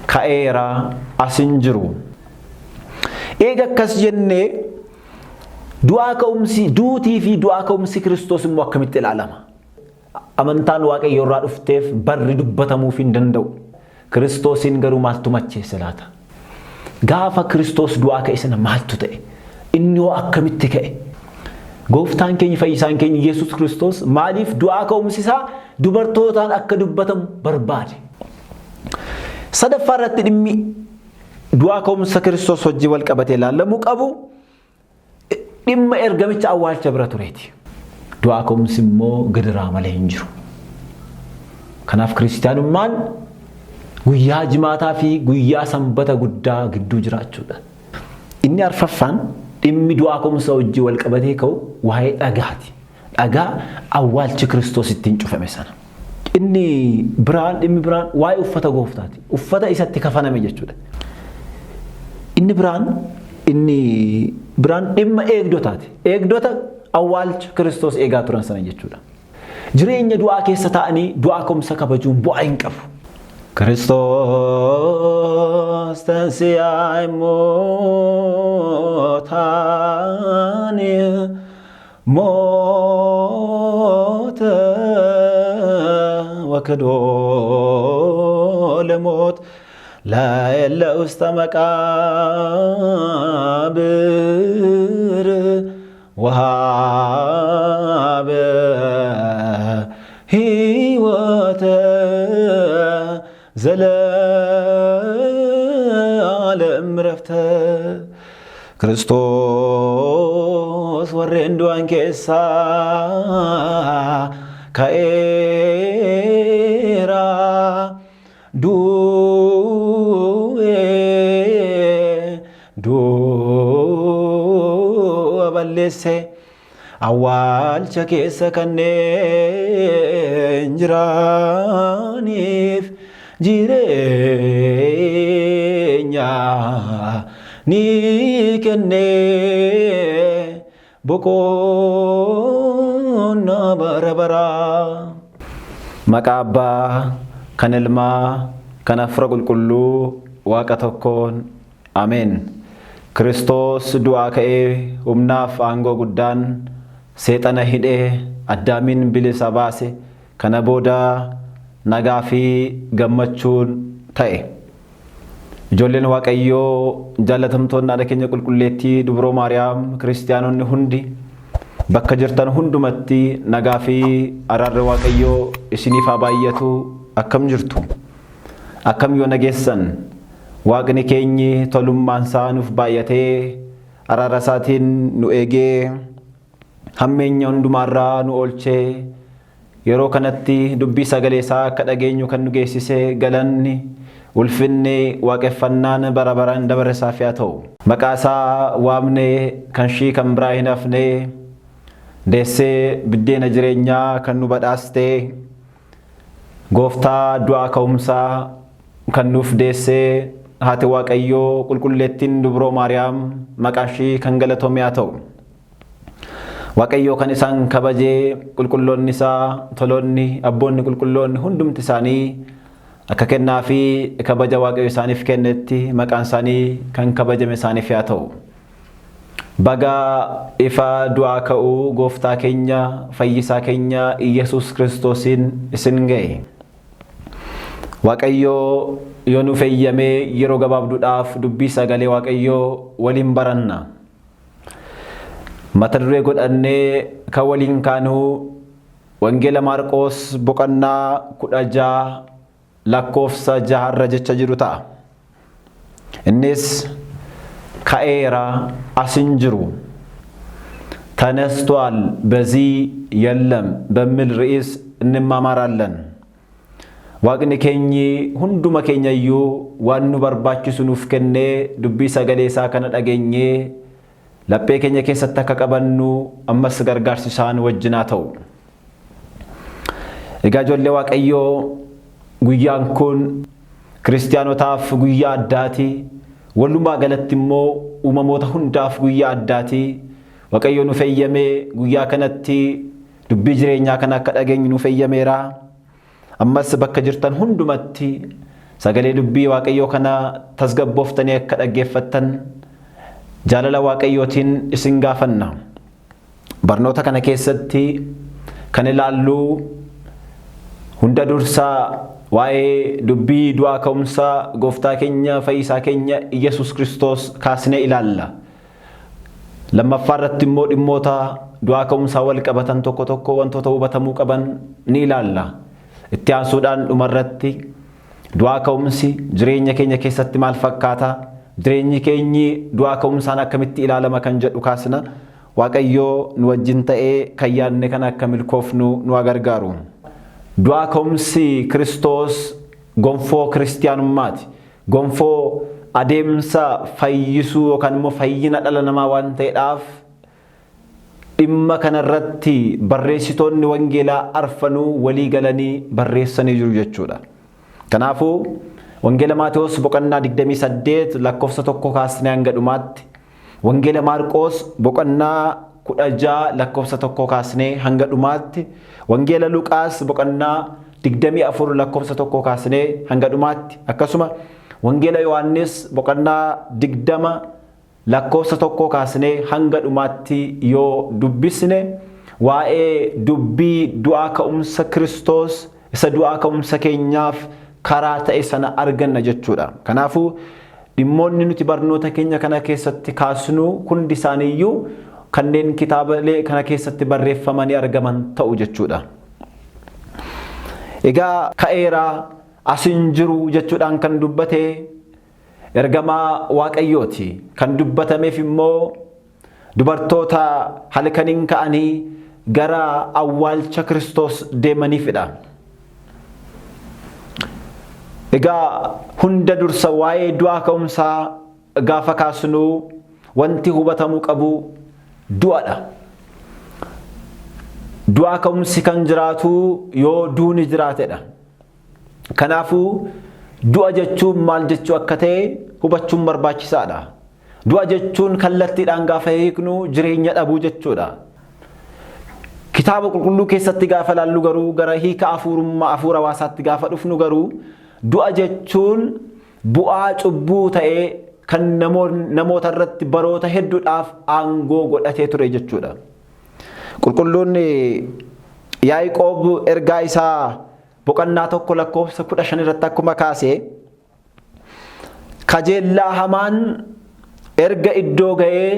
ka'eera asin jiru. Eega akkas jennee du'aa ka'umsi duutii fi du'aa ka'umsi Kiristoos immoo akkamitti ilaalama? Amantaan Waaqayyo irraa dhufteef barri dubbatamuuf hin danda'u. Kiristoosin garuu maaltu macheesse laata? Gaafa Kiristoos du'aa ka'e sana maaltu ta'e? Inni hoo akkamitti ka'e? Gooftaan keenya fayyisaan keenya Yesuus Kiristoos maaliif du'aa ka'umsi isaa dubartootaan akka dubbatamu barbaade? Sadaffaa irratti dhimmi du'aa ka'umsa Kiristoos wajjin wal qabatee ilaalamuu qabu dhimma ergamicha awwaalcha bira tureeti. Du'aa ka'umsi immoo gidiraa malee hin jiru. Kanaaf kiristaanummaan guyyaa jimaataa fi guyyaa sanbata guddaa gidduu jiraachuudha. Inni arfaffaan dhimmi du'aa ka'umsa wajjin wal qabatee ka'u waa'ee dhagaati. Dhagaa awwaalchi Kiristoos ittiin cufame sana. Dhimmi biraan waa'ee uffata gooftaati. Uffata isatti kafaname jechuudha. Inni biraan dhimma eegdotaati. Eegdota awwaalcha Kiristoos eegaa turan sana jechuudha. Jireenya du'aa keessa ta'anii du'aa ka'umsa kabajuun bu'aa hin qabu. Kiristoos tansiyaa imootaani moota wakadoo lemoot laayella usta maqaabir ወሃበ ሕይወተ ዘለዓለም ረፍተ ክርስቶስ ወሬን ዱአን ኬሳ ከኤራ balleesse awwaalcha keessa kanneen jiraaniif jireenya ni kenne boqonnaa bara baraa. Maqaa Abbaa kan Ilmaa kan Hafuura Qulqulluu Waaqa tokkoon ameen. Kiristoos du'aa ka'ee humnaaf aangoo guddaan seexana hidhee Addaamin bilisa baase. Kana booda nagaa fi gammachuun ta'e. Ijoolleen Waaqayyoo jaalatamtoonni haadha keenya qulqulleettii Dubroo Maariyaam kiristaanonni hundi bakka jirtan hundumatti nagaa fi araarri Waaqayyoo isiniif haa baay'atu. Akkam jirtu? Akkam yoo nageessan? Waaqni keenyi tolummaan isaa nuuf baay'atee araara isaatiin nu eegee hammeenya hundumaarraa nu oolchee yeroo kanatti dubbii sagalee isaa akka dhageenyu kan nu geessise galanni ulfinni waaqeffannaan bara baraan dabara isaaf haa ta'u. Maqaa isaa waamnee kan shii kan biraa hin hafne deessee biddeena jireenyaa kan nu badhaastee gooftaa du'aa ka'umsaa kan nuuf deessee haati Waaqayyoo qulqulleettiin Dubroo Maariyaam maqaan ishii kan galatoomi haa ta'u. Waaqayyoo kan isaan kabajee qulqulloonni isaa toloonni abboonni qulqulloonni hundumti isaanii akka kennaa fi kabaja Waaqayyoo isaaniif kennetti maqaan isaanii kan kabajame isaaniif haa ta'u. Baga ifa du'aa ka'uu gooftaa keenya fayyisaa keenya Yesuus Kiristoosiin isin ga'e. Waaqayyoo yoo nu fayyamee yeroo gabaabduudhaaf dubbii sagalee Waaqayyoo waliin baranna. Mata duree godhannee kan waliin kaanuu Wangeela Maarqos boqonnaa 16 lakkoofsa 6 jecha jiru ta'a. Innis ka'eera asin jiru ተነስቷል በዚህ የለም በሚል ርዕስ እንማማራለን። Waaqni keenyi hunduma keenyayyuu waan nu barbaachisu nuuf kennee dubbii sagalee isaa kana dhageenyee laphee keenya keessatti akka qabannu ammas gargaarsi isaan wajjin haa ta'u. Egaa ijoollee Waaqayyoo guyyaan kun kiristaanotaaf guyyaa addaati. Walumaa galatti immoo uumamoota hundaaf guyyaa addaati. Waaqayyoo nu fayyamee guyyaa kanatti dubbii jireenyaa kana akka dhageenyu nu fayyameera. Ammas bakka jirtan hundumatti sagalee dubbii Waaqayyoo kana tasgabbooftanii akka dhaggeeffattan jaalala Waaqayyootiin isin gaafanna. Barnoota kana keessatti kan ilaallu hunda dursaa waa'ee dubbii du'aa ka'umsaa Gooftaa keenya Fayyisaa keenya Yesuus Kiristoos kaasnee ilaalla. Lammaffaa irratti immoo dhimmoota du'aa ka'umsaa wal qabatan tokko tokko wantoota hubatamuu qaban ni ilaalla. Itti aansuudhaan dhumarratti du'aa ka'umsi jireenya keenya keessatti maal fakkaata? Jireenyi keenyi du'aa ka'umsaan akkamitti ilaalama kan jedhu kaasna. Waaqayyoo nu wajjin ta'ee kan yaadne kan akka milkoofnu nu gargaaru. Du'aa ka'umsi Kiristoos gonfoo kiristiyaanummaati. Gonfoo adeemsa fayyisuu yookaan immoo fayyina dhala namaa waan ta'eedhaaf dhimma kanarratti barreessitoonni wangeelaa arfanuu walii galanii barreessanii jiru jechuudha. Kanaafuu wangeela Maatewos boqonnaa 28 lakkoofsa 1 kaasnee hanga dhumaatti, wangeela Maarqos boqonnaa 16 lakkoofsa 1 kaasnee hanga dhumaatti, wangeela Luqaas boqonnaa 24 lakkoofsa 1 kaasnee hanga dhumaatti, akkasuma wangeela Yohaannis boqonnaa 20 lakkoofsa 1 kaasnee hanga dhumaatti yoo dubbisne waa'ee dubbii du'aa ka'umsa Kiristoos isa du'aa ka'umsa keenyaaf karaa ta'e sana arganna jechuudha. Kanaafuu dhimmoonni nuti barnoota keenya kana keessatti kaasnu hundi isaaniiyyuu kanneen kitaabalee kana keessatti barreeffamanii argaman ta'u jechuudha. Egaa ka'eeraa asin jiru jechuudhaan kan dubbate ergamaa Waaqayyooti. Kan dubbatameef immoo dubartoota halkaniin ka'anii gara awwaalcha Kiristoos deemaniifidha. Egaa hunda dursa waa'ee du'aa ka'umsaa gaafa kaasnu wanti hubatamuu qabu du'adha. Du'aa ka'umsi kan jiraatu yoo duuni jiraatedha. Kanaafuu du'a jechuun maal jechuu akka ta'e hubachuun barbaachisaadha. Du'a jechuun kallattiidhaan gaafa hiiknu jireenya dhabuu jechuudha. Kitaaba qulqulluu keessatti gaafa ilaallu garuu gara hiika hafuura hawaasaatti gaafa dhufnu garuu du'a jechuun bu'aa cubbuu ta'ee kan namoota irratti baroota hedduudhaaf aangoo godhatee ture jechuudha. Qulqulluun Yaaqoob ergaa isaa boqonnaa 1 lakkoofsa 15 irratti akkuma kaase kajeellaa hamaan erga iddoo ga'ee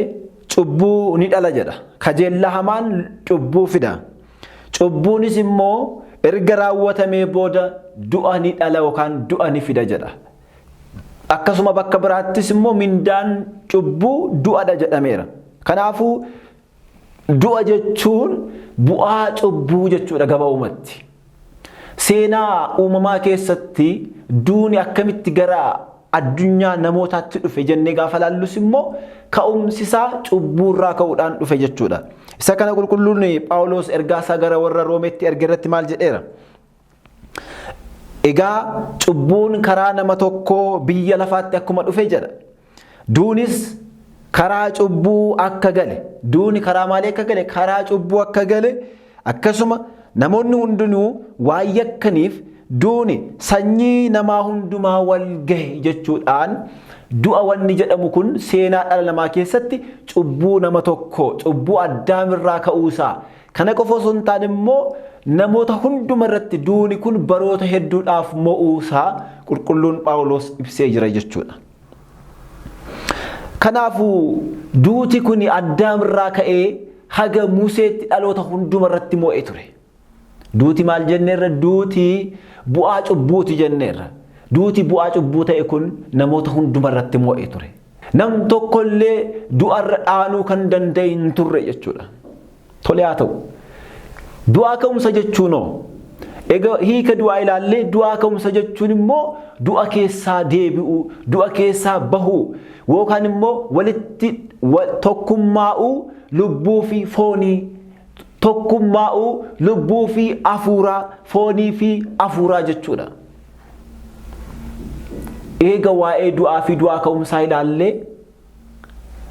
cubbuu ni dhala jedha. Kajeellaa hamaan cubbuu fida. Cubbuunis immoo erga raawwatamee booda du'a ni dhala yookaan du'a ni fida jedha. Akkasuma bakka biraattis immoo mindaan cubbuu du'adha jedhameera. Kanaafuu du'a jechuun bu'aa cubbuu jechuudha gabaabumatti. Seenaa uumamaa keessatti duuni akkamitti gara addunyaa namootaatti dhufe jennee gaafa ilaallus immoo ka'umsi isaa cubbuurraa ka'uudhaan dhufe jechuudha. Isa kana qulqulluun Phaawulos ergaa isaa gara warra Roomeetti erge irratti maal jedheera? Egaa cubbuun karaa nama tokkoo biyya lafaatti akkuma dhufe jedha. Duunis karaa cubbuu akka gale. Duuni karaa maalii akka gale? Karaa cubbuu akka gale. Akkasuma namoonni hundinuu waan yakkaniif duuni sanyii namaa hundumaa wal gahe jechuudhaan du'a wanni jedhamu kun seenaa dhala namaa keessatti cubbuu nama tokko cubbuu addaamirraa ka'uusaa kana qofa osoo hin taane immoo namoota hunduma irratti duuni kun baroota hedduudhaaf mo'uusaa qulqulluun Phaawulos ibsee jira jechuudha. Kanaafuu duuti kun addaamirraa ka'ee haga Museetti dhaloota hunduma irratti mo'ee ture. Duuti maal jenneerra? Duuti bu'aa cubbuuti jenneerra. Duuti bu'aa cubbuu ta'e kun namoota hunduma irratti mo'ee ture. Nam tokkollee du'arra dhaanuu kan danda'e hin turre jechuudha. Tole haa ta'u. Du'aa ka'umsa jechuunoo egaa hiika du'aa ilaallee du'aa ka'umsa jechuun immoo du'a keessaa deebi'uu, du'a keessaa bahuu yookaan immoo walitti tokkummaa'uu lubbuu fi foonii, tokkummaa'uu lubbuu fi hafuuraa, foonii fi hafuuraa jechuudha. Eega waa'ee du'aa fi du'aa ka'umsaa ilaallee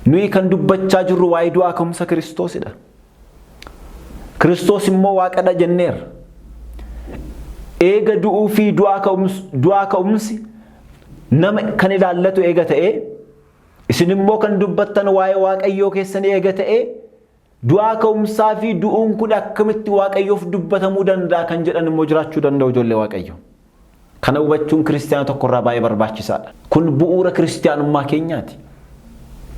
nuyi kan dubbachaa jirru waa'ee du'aa ka'umsa Kiristoosidha. Kiristoos immoo Waaqadha jenneerra. Eega du'uu fi du'aa ka'umsi nama kan ilaallatu eega ta'e isin immoo kan dubbattan waa'ee Waaqayyoo keessanii eega ta'e du'aa ka'umsaa fi du'uun kun akkamitti Waaqayyoof dubbatamuu danda'a kan jedhan immoo jiraachuu danda'u ijoollee Waaqayyoo. Kana hubachuun kiristaana tokkorraa baay'ee barbaachisaadha. Kun bu'uura kiristaanummaa keenyaati.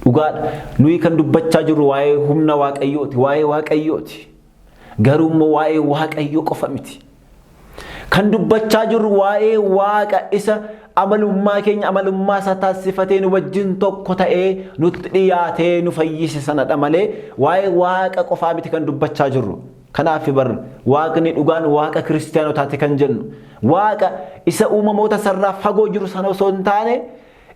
Dhugaadha. Nuyi kan dubbachaa jirru waa'ee humna Waaqayyooti, waa'ee Waaqayyooti. Garuu immoo waa'ee Waaqayyoo qofa miti. Kan dubbachaa jirru waa'ee Waaqa isa amalummaa keenya amalummaa isaa taasifatee nu wajjin tokko ta'ee nutti dhiyaatee nu fayyise sanadha malee waa'ee Waaqa qofaa miti kan dubbachaa jirru. Kanaaf bar Waaqni dhugaan Waaqa kiristaanotaati kan jennu. Waaqa isa uumamoota sarraa fagoo jiru sana osoo hin taane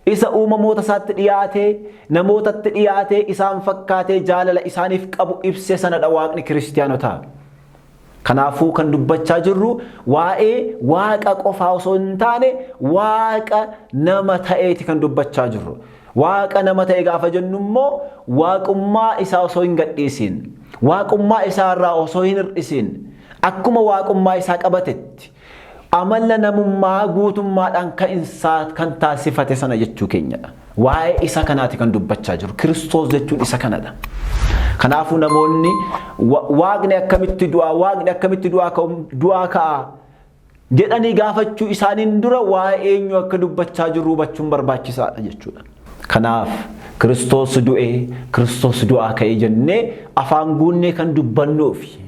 isa uumamoota isaatti dhiyaatee namootatti dhiyaatee isaan fakkaatee jaalala isaaniif qabu ibsee sanadha Waaqni kiristaanotaa. Kanaafuu kan dubbachaa jirru waa'ee Waaqa qofaa osoo hin taane Waaqa nama ta'eeti kan dubbachaa jirru. Waaqa nama ta'e gaafa jennu immoo waaqummaa isaa osoo hin gadhiisin, waaqummaa isaa irraa osoo hin hir'isin, akkuma waaqummaa isaa qabatetti amala namummaa guutummaadhaan kan taasifate sana jechuu keenyadha. Waa'ee isa kanaati kan dubbachaa jiru. Kiristoos jechuun isa kanadha. Kanaafuu namoonni Waaqni akkamitti du'a, Waaqni akkamitti du'aa ka'a jedhanii gaafachuu isaaniin dura waa'ee eenyu akka dubbachaa jiru hubachuun barbaachisaadha jechuudha. Kanaaf Kiristoos du'ee, Kiristoos du'aa ka'ee jennee afaan guunnee kan dubbannuufi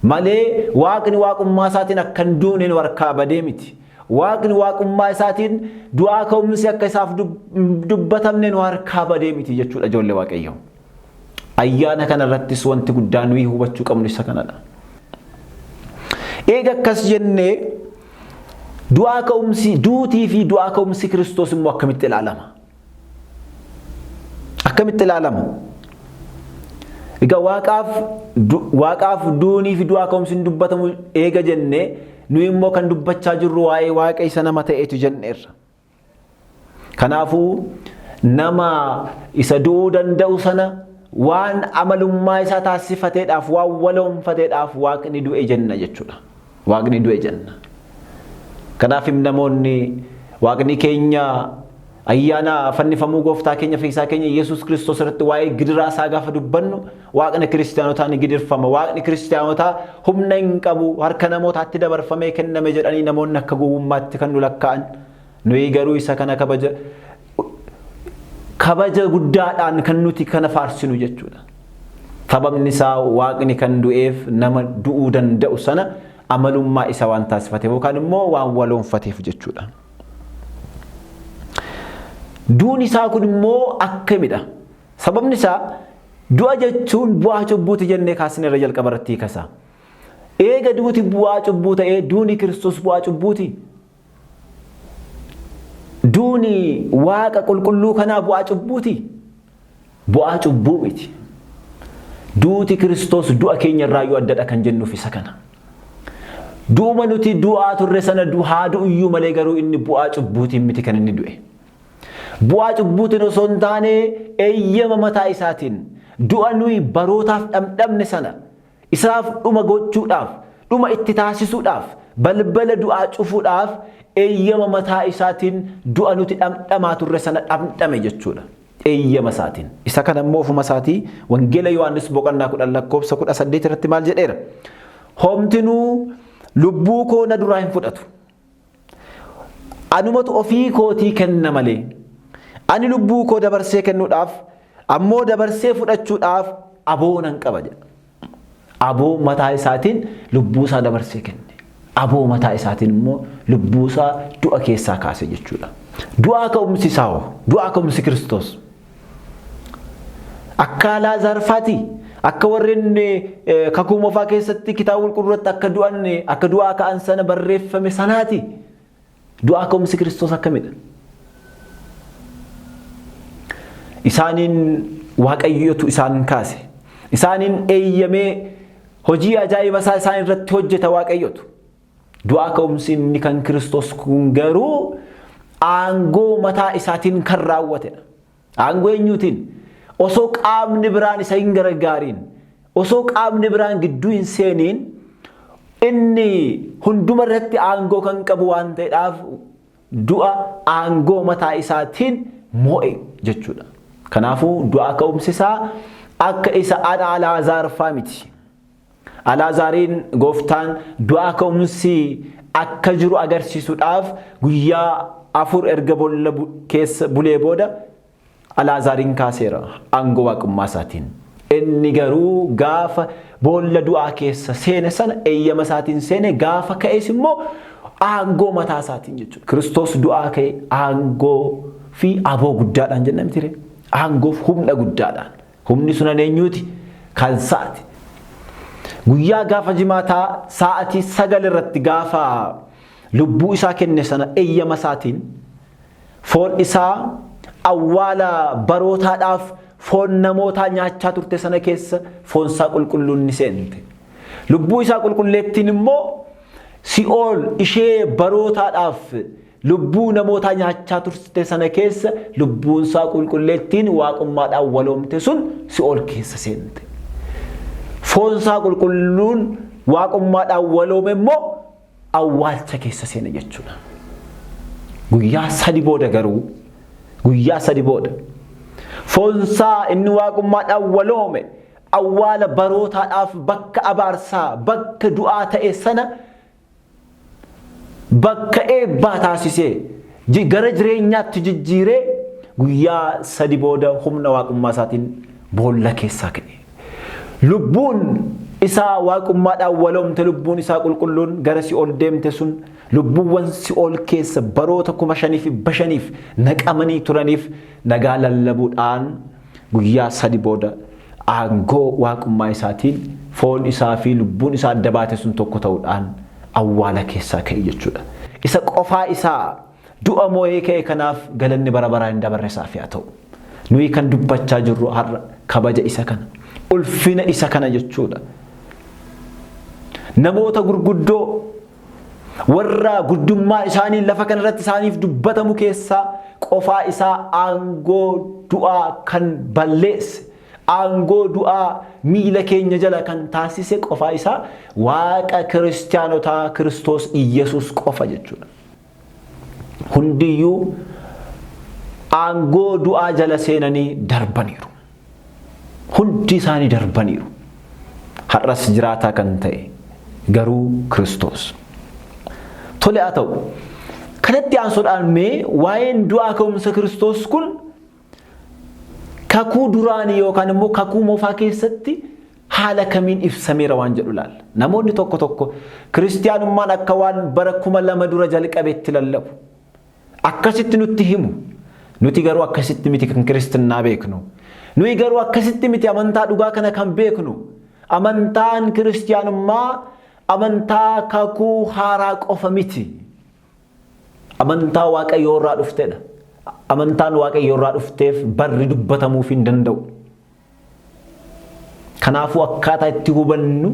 malee Waaqni waaqummaa isaatiin akka hin duune nu harkaa badee miti. Waaqni waaqummaa isaatiin du'aa ka'umsi akka isaaf dubbatamne nu harkaa badee miti jechuudha ijoollee Waaqayyoo. Ayyaana kana irrattis wanti guddaan nuyi hubachuu qabnu isa kanadha. Eega akkas jennee du'aa ka'umsi duutii fi du'aa ka'umsi Kiristoos immoo akkamitti ilaalama? Akkamitti ilaalama? Egaa Waaqaaf duunii fi du'aa ka'umsi hin dubbatamu eega jennee nuyi immoo kan dubbachaa jirru waa'ee Waaqa isa nama ta'eetu jenneerra. Kanaafuu nama isa du'uu danda'u sana waan amalummaa isaa taasifateedhaaf waan waloonfateedhaaf Waaqni du'e jenna jechuudha. Waaqni du'e jenna. Kanaaf namoonni Waaqni keenya ayyaana fannifamuu gooftaa keenya fayyisaa keenya Yesuus Kiristoos irratti waa'ee gidiraa isaa gaafa dubbannu Waaqni kiristaanotaa ni gidirfama. Waaqni kiristaanotaa humna hin qabu, harka namootaatti dabarfamee kenname jedhanii namoonni akka gowwummaatti kan nu lakkaa'an. Nuyi garuu isa kana kabaja guddaadhaan kan nuti kana faarsinu jechuudha. Sababni isaa Waaqni kan du'eef nama du'uu danda'u sana amalummaa isa waan taasifateef yookaan immoo waan waloonfateef jechuudha. Duun isaa kun immoo akkamidha? Sababni isaa du'a jechuun bu'aa cubbuuti jennee kaasne irra jalqaba irratti kasa. Eega duuti bu'aa cubbuu ta'ee duuni Kiristoos bu'aa cubbuuti. Duuni Waaqa qulqulluu kanaa bu'aa cubbuuti. Bu'aa cubbuu miti. Duuti Kiristoos du'a keenya irraa yoo addadha kan jennuuf isa kana. Duuma nuti du'aa turre sana haa du'uyyuu malee garuu inni bu'aa cubbuutiin miti kan inni du'e. Bu'aa cubbuutiin osoo hin taane eeyyama mataa isaatiin du'a nuyi barootaaf dhamdhamne sana isaaf dhuma gochuudhaaf, dhuma itti taasisuudhaaf, balbala du'aa cufuudhaaf eeyyama mataa isaatiin du'a nuti dhamdhamaa turre sana dhamdhame jechuudha. Eeyyama isaatiin. Isa kana immoo ofuma isaatii Wangeela Yohaannis boqonnaa 10 lakkoofsa 18 irratti maal jedheera? Homtinuu lubbuu koo na duraa hin fudhatu. Anumatu ofii kootii kenna malee. Ani lubbuu koo dabarsee kennuudhaaf ammoo dabarsee fudhachuudhaaf aboo nan qaba jedha. Aboo mataa isaatiin lubbuu isaa dabarsee kenne. Aboo mataa isaatiin immoo lubbuu isaa du'a keessaa kaase jechuudha. Du'aa ka'umsi isaa, du'aa ka'umsi Kiristoos. Akka Laazaarfaati, akka warreen kakuu moofaa keessatti kitaaba qulqulluutti akka du'aa ka'an sana barreeffame sanaati. Du'aa ka'umsi Kiristoos akkamidha? Isaaniin Waaqayyotu isaan kaase. Isaaniin eeyyamee hojii ajaa'iba isaa isaan irratti hojjeta Waaqayyotu. Du'aa ka'umsi inni kan Kiristoos kun garuu aangoo mataa isaatiin kan raawwatedha. Aangoo eenyuutiin? Osoo qaamni biraan isa hin gargaariin, osoo qaamni biraan gidduu hin seeniin inni hunduma irratti aangoo kan qabu waan ta'eedhaaf du'a aangoo mataa isaatiin mo'e jechuudha. Kanaafuu du'a ka'umsi isaa akka isa Alaazaar fa'aa miti. Alaazaariin Gooftaan du'a ka'umsi akka jiru agarsiisuudhaaf guyyaa 4 erga boolla keessa bulee booda Alaazaariin kaaseera aangoo waaqummaa isaatiin. Inni garuu gaafa boolla du'aa keessa seene sana eeyyama isaatiin seene gaafa ka'es immoo aangoo mataa isaatiin jechuudha. Kiristoos du'aa ka'e aangoo fi aboo guddaadhaan jenna miti. Aangoo fi humna guddaadhaan. Humni sun eenyuuti? Kan isaati. Guyyaa gaafa jimaataa sa'aatii 9 irratti gaafa lubbuu isaa kenne sana eeyyama isaatiin foon isaa awwaala barootaadhaaf foon namootaa nyaachaa turte sana keessa foon isaa qulqulluun ni seente. Lubbuu isaa qulqulleettiin immoo Si'ool ishee barootaadhaaf lubbuu namootaa nyaachaa turte sana keessa lubbuun isaa qulqulleettiin waaqummaadhaan waloomte sun Si'ool keessa seente. Foon isaa qulqulluun waaqummaadhaan waloome immoo awwaalcha keessa seene jechuudha. Guyyaa 3 booda garuu guyyaa 3 booda foon isaa inni waaqummaadhaan waloome awwaala barootaadhaaf bakka abaarsaa bakka du'aa ta'e sana bakka eebbaa taasisee gara jireenyaatti jijjiiree guyyaa 3 booda humna waaqummaa isaatiin boolla keessaa ka'e. Lubbuun isaa waaqummaadhaan waloomte lubbuun isaa qulqulluun gara Si'ool deemte sun lubbuuwwan Si'ool keessa baroota 5,500 naqamanii turaniif nagaa lallabuudhaan guyyaa 3 booda aangoo waaqummaa isaatiin foon isaa fi lubbuun isaa adda baate sun tokko ta'uudhaan awwaala keessaa ka'e jechuudha. Isa qofaa isaa du'a moo'ee ka'e kanaaf galanni bara baraan hin dabarre isaaf haa ta'u. Nuyi kan dubbachaa jirru har'a kabaja isa kana. Ulfina isa kana jechuudha. Namoota gurguddoo warra guddummaa isaanii lafa kanarratti isaaniif dubbatamu keessaa qofaa isaa aangoo du'aa kan balleesse aangoo du'aa miila keenya jala kan taasise qofaa isaa waaqa kiristaanotaa Kiristoos Iyesuus qofa jechuudha. Hundiyyuu aangoo du'aa jala seenanii darbaniiru. Hundi isaanii darbaniiru. Har'as jiraataa kan ta'e garuu Kiristoos. Tole haa ta'u. Kanatti aansuudhaan mee waa'een du'aa ka'umsa Kiristoos kun kakuu duraanii yookaan immoo kakuu moofaa keessatti haala kamiin ibsameera waan jedhu ilaalla. Namoonni tokko tokko kiristaanummaan akka waan bara 2000 dura jalqabeetti lallabu. Akkasitti nutti himu. Nuti garuu akkasitti miti kan kiristinnaa beeknu. Nuyi garuu akkasitti miti amantaa dhugaa kana kan beeknu. Amantaan kiristaanummaa amantaa kakuu haaraa qofa miti. Amantaa Waaqayyoo irraa dhuftedha. Amantaan Waaqayyoo irraa dhufteef barri dubbatamuuf hin danda'u. Kanaafuu akkaataa itti hubannu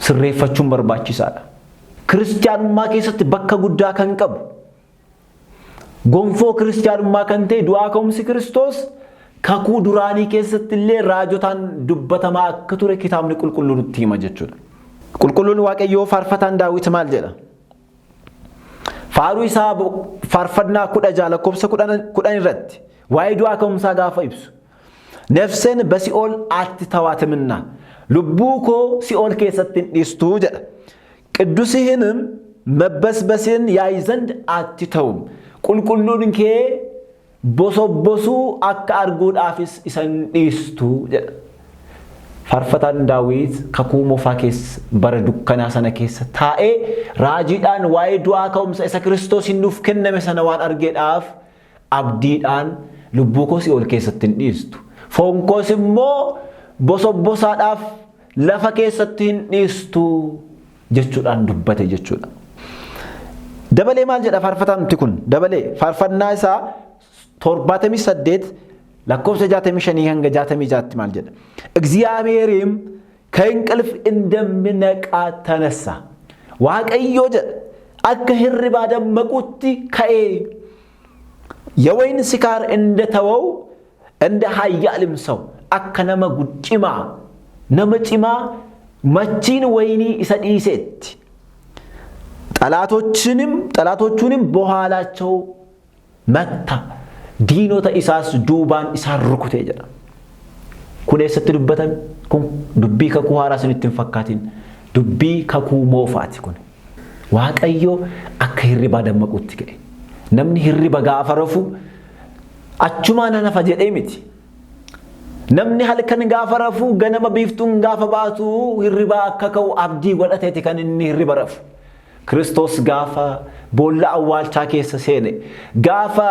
sirreeffachuun barbaachisaadha. Kiristaanummaa keessatti bakka guddaa kan qabu gonfoo kiristaanummaa kan ta'e du'aa ka'umsi Kiristoos kakuu duraanii keessatti illee raajotaan dubbatamaa akka ture kitaabni qulqulluun nutti hima jechuudha. Qulqulluun Waaqayyoo faarfataan Daawit maal jedha? Faaruu isaa faarfannaa 16 lakkoofsa 10 irratti waa'ee du'aa ka'umsaa gaafa ibsu. Nefseen basi'ool አትተዋትምና ልቡ ኮ ሲኦል keessatti dhiistuu jedha. ቅዱስህንም መበስበስን ያይ ዘንድ አትተውም qulqulluun kee bosobosuu akka arguudhaafis isan dhiistuu jedha. Faarfataan Daawit kakuu moofaa keessa bara dukkanaa sana keessa taa'ee raajiidhaan waa'ee du'aa ka'umsa isa Kiristoosiin nuuf kenname sana waan argeedhaaf abdiidhaan lubbuu koo si'ool keessatti hin dhiistu. Foon koos immoo bosobosaadhaaf lafa keessatti hin dhiistu jechuudhaan dubbate jechuudha. Dabalee maal jedha faarfataan nuti kun? Dabalee faarfannaa isaa 78 lakkoofsa 65 hanga 66 maal jedha? እግዚአብሔርም ከእንቅልፍ እንደሚነቃ ተነሳ waaqayyo jedha akka hirribaa dammaqutti ka'ee የወይን ስካር እንደተወው እንደ ኃያልም ሰው akka nama guccimaa nama cimaa machiin wayinii isa dhiisetti ጠላቶቹንም በኋላቸው መታ diinota isaas duubaan isaan rukutee jedha. Kun eessatti dubbatan? Kun dubbii kakuu haaraa isinitti hin fakkaatin. Dubbii kakuu moofaati kun. Waaqayyo akka hirribaa dammaquutti ka'e. Namni hirriba gaafa rafu achumaan hanafa jedhee miti. Namni halkan gaafa rafu ganama biiftuun gaafa baatu hirribaa akka ka'u abdii godhateeti kan inni hirriba rafu. Kiristoos gaafa boolla awwaalchaa keessa seene gaafa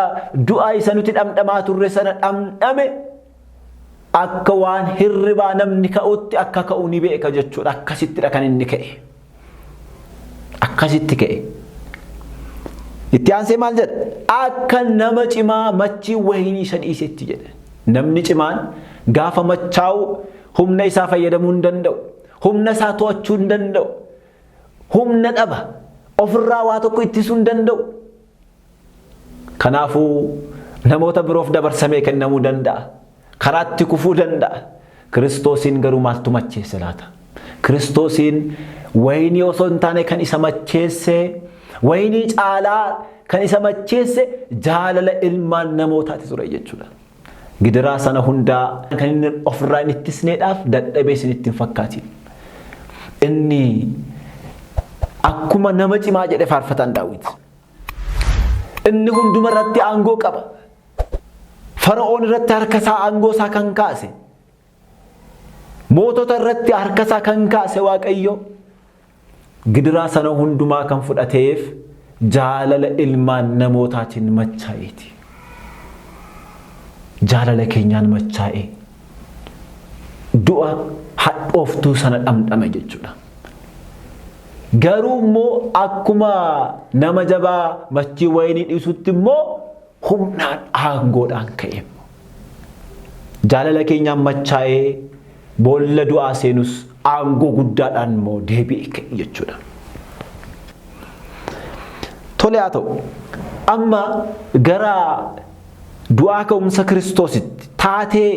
du'a isa nuti dhamdhamaa turre sana dhamdhame akka waan hirribaa namni ka'utti akka ka'u ni beeka jechuudha. Akkasittidha kan inni ka'e. Akkasitti ka'e. Itti aansee maal jedha? Akka nama cimaa machii wayinii isa dhiisetti jedha. Namni cimaan gaafa machaa'u humna isaa fayyadamuu hin danda'u. Humna isaa to'achuu hin danda'u. Humna dhaba. Ofirraa waa tokko ittisuu hin danda'u. Kanaafuu namoota biroof dabarsamee kennamuu danda'a. Karaatti kufuu danda'a. Kiristoosiin garuu maaltu macheesse laata? Kiristoosiin wayinii osoo hin taane kan isa macheesse, wayinii caalaa kan isa macheesse jaalala ilmaan namootaati ture jechuudha. Gidiraa sana hundaa kan inni ofirraa hin ittisneedhaaf dadhabee isinitti hin fakkaatin. Inni akkuma nama cimaa jedhe faarfataan Daawit. Inni hunduma irratti aangoo qaba. Fara'oon irratti harka isaa aangoo isaa kan kaase. Mootota irratti harka isaa kan kaase Waaqayyo gidiraa sana hundumaa kan fudhateef jaalala ilmaan namootaatiin machaa'eeti. Jaalala keenyaan machaa'ee du'a hadhooftuu sana dhamdhame jechuudha. Garuu immoo akkuma nama jabaa machii wayinii dhiisutti immoo humnaan aangoodhaan ka'e. Jaalala keenyaan machaa'ee boolla du'aa seenus aangoo guddaadhaan immoo deebi'ee ka'e jechuudha. Tole haa ta'u amma gara du'aa ka'umsa Kiristoositti taatee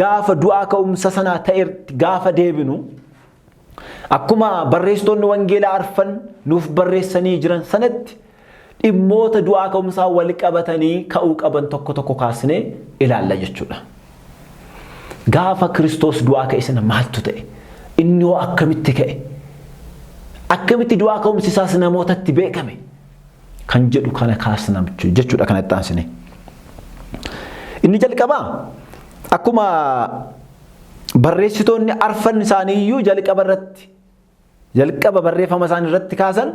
gaafa du'aa ka'umsa sanaa ta'etti gaafa deebinu akkuma barreessitoonni wangeelaa arfan nuuf barreessanii jiran sanatti dhimmoota du'aa ka'umsaa wal qabatanii ka'uu qaban tokko tokko kaasnee ilaalla jechuudha. Gaafa Kiristoos du'aa ka'e sana maaltu ta'e? Inni hoo akkamitti ka'e? Akkamitti du'aa ka'umsi isaas namootatti beekame? Kan jedhu kana kaasna jechuudha kanatti aansine. Inni jalqabaa akkuma barreessitoonni arfan isaanii iyyuu jalqaba barreeffama isaanii irratti kaasan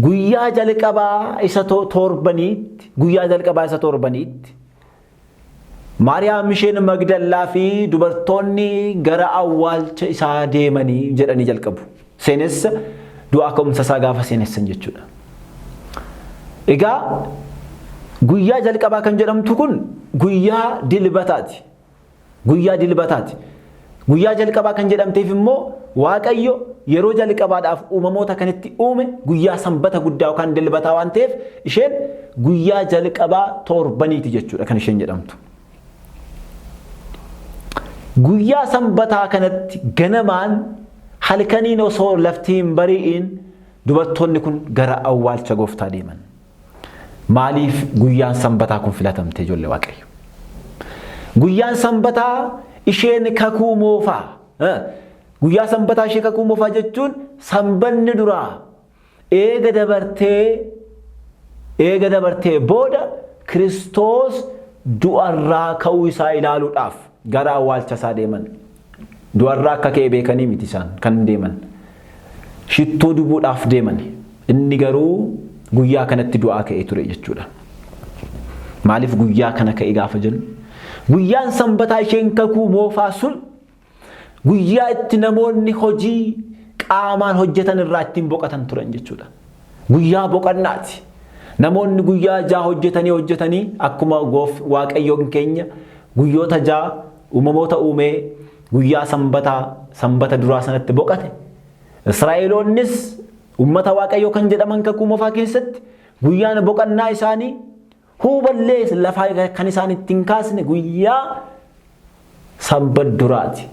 guyyaa jalqabaa isa torbaniitti Maariyaam isheen Magdalaa fi dubartoonni gara awwaalcha isaa deemanii jedhanii jalqabu. Seenessa du'aa ka'umsa isaa gaafa seenessan jechuudha. Egaa guyyaa jalqabaa kan jedhamtu kun guyyaa dilbataati. Guyyaa jalqabaa kan jedhamteef immoo Waaqayyo yeroo jalqabaadhaaf uumamoota kanitti uume guyyaa sanbata guddaa yookaan dilbataa waan ta'eef isheen guyyaa jalqabaa torbaniiti jechuudha kan isheen jedhamtu. Guyyaa sanbataa kanatti ganamaan halkaniin osoo lafti hin bari'in dubartoonni kun gara awwaalcha gooftaa deeman. Maaliif guyyaan sanbataa kun filatamte ijoollee Waaqayyo? Guyyaan sanbataa isheen kakuu moofaa. Guyyaa sanbataa ishee kakuu moofaa jechuun sanbanni duraa eega dabartee booda Kiristoos du'arraa ka'uu isaa ilaaluudhaaf gara awwaalcha isaa deeman. Du'arraa akka ka'e beekanii miti isaan kan deeman. Shittoo dibuudhaaf deeman. Inni garuu guyyaa kanatti du'aa ka'e ture jechuudha. Maaliif guyyaa kana ka'e gaafa jennu? Guyyaan sanbataa isheen kakuu moofaa sun guyyaa itti namoonni hojii qaamaan hojjetan irraa ittiin boqatan turan jechuudha. Guyyaa boqannaati. Namoonni guyyaa 6 hojjetanii akkuma Waaqayyoon keenya guyyoota 6 uumamoota uumee guyyaa sanbata duraa sanatti boqate. Israa'eloonnis ummata Waaqayyoo kan jedhaman kakuu moofaa keessatti guyyaan boqannaa isaanii huballee lafaa kan isaan ittiin kaasne guyyaa sanbat duraati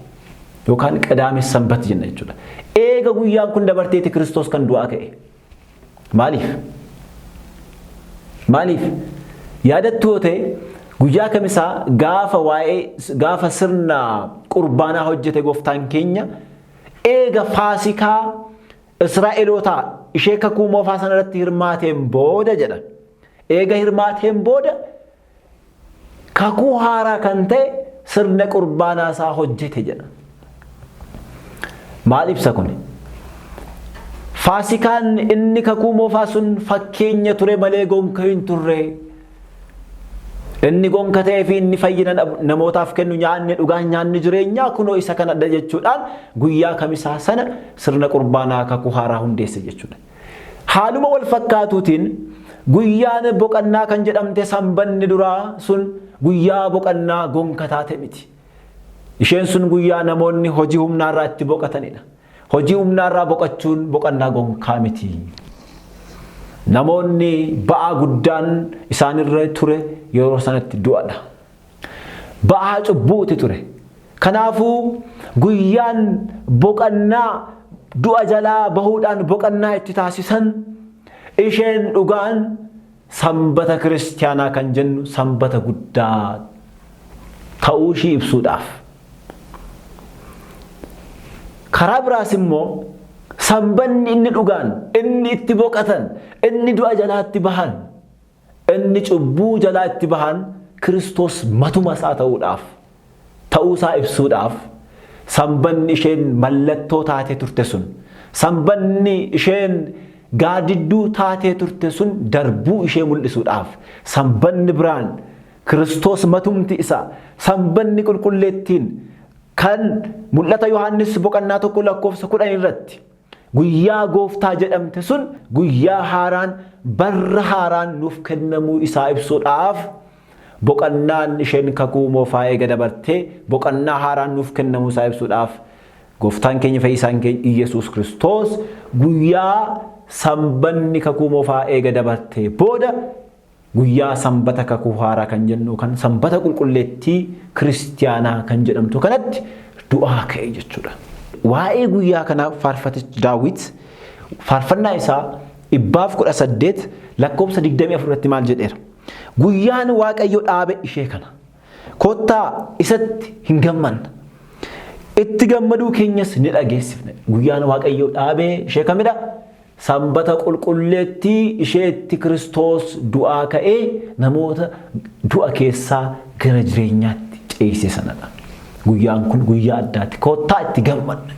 yookaan qadaame sanbat jenna jechuudha. Eega guyyaan kun dabarteeti Kiristoos kan du'aa ka'e. Maaliif yaadattu ta'e guyyaa kamisaa gaafa sirna qurbaanaa hojjete gooftaan keenya eega Faasikaa Israa'eloota ishee kakuu moofaa sana irratti hirmaateen booda jedha. Eega hirmaateen booda kakuu haaraa kan ta'e sirna qurbaanaa isaa hojjete jedha. Maal ibsa kun? Faasikaan inni kakuu moofaa sun fakkeenya ture malee gonka hin turre. Inni gonka ta'ee fi inni fayyina namootaaf kennu nyaanni dhugaan nyaanni jireenyaa kunoo isa kanadha jechuudhaan guyyaa kamisaa sana sirna qurbaanaa kakuu haaraa hundeesse jechuudha. Haaluma wal fakkaatuutiin guyyaan boqannaa kan jedhamte sanbanni duraa sun guyyaa boqannaa gonka taate miti. Isheen sun guyyaa namoonni hojii humnaarraa itti boqatanidha. Hojii humnaarraa boqachuun boqannaa gonkaa miti. Namoonni ba'aa guddaan isaanirra ture yeroo sanatti du'adha. Ba'aa cubbuuti ture. Kanaafuu guyyaan boqannaa du'a jalaa bahuudhaan boqannaa itti taasisan isheen dhugaan sanbata kiristaanaa kan jennu sanbata guddaa ta'uu ishii ibsuudhaaf. Karaa biraas immoo sanbanni inni dhugaan, inni itti boqatan, inni du'a jalaatti bahan, inni cubbuu jalaatti bahan Kiristoos matuma isaa ta'uusaa ibsuudhaaf sanbanni isheen mallattoo taatee turte sun, sanbanni isheen gaadidduu taatee turte sun darbuu ishee mul'isuudhaaf sanbanni biraan Kiristoos matumti isaa sanbanni qulqulleettiin kan mul'ata Yohaannis boqonnaa 1:10 irratti guyyaa gooftaa jedhamte sun guyyaa haaraan barra haaraan nuuf kennamuu isaa ibsuudhaaf boqonnaan isheen kakuu moofaa eega dabartee boqonnaa haaraan nuuf kennamuu isaa ibsuudhaaf gooftaan keenya fayyisaan keenya Iyesuus Kiristoos guyyaa sanbanni kakuu moofaa eega dabartee booda guyyaa sanbata kakuu haaraa kan jennu kan sanbata qulqulleettii kiristaanaa kan jedhamtu kanatti du'aa ka'e jechuudha. Waa'ee guyyaa kana faarfatichi Daawit faarfannaa isaa 118 lakkoofsa 24 irratti maal jedheera? Guyyaan Waaqayyo dhaabe ishee kana. Kottaa isatti hin gammanna. Itti gammaduu keenyas ni dhageessifna. Guyyaan Waaqayyo dhaabe ishee kamidha? Sanbata qulqulleettii isheetti Kiristoos du'aa ka'ee namoota du'a keessaa gara jireenyaatti ceesise sanadha. Guyyaan kun guyyaa addaati. Kottaa itti gammanna.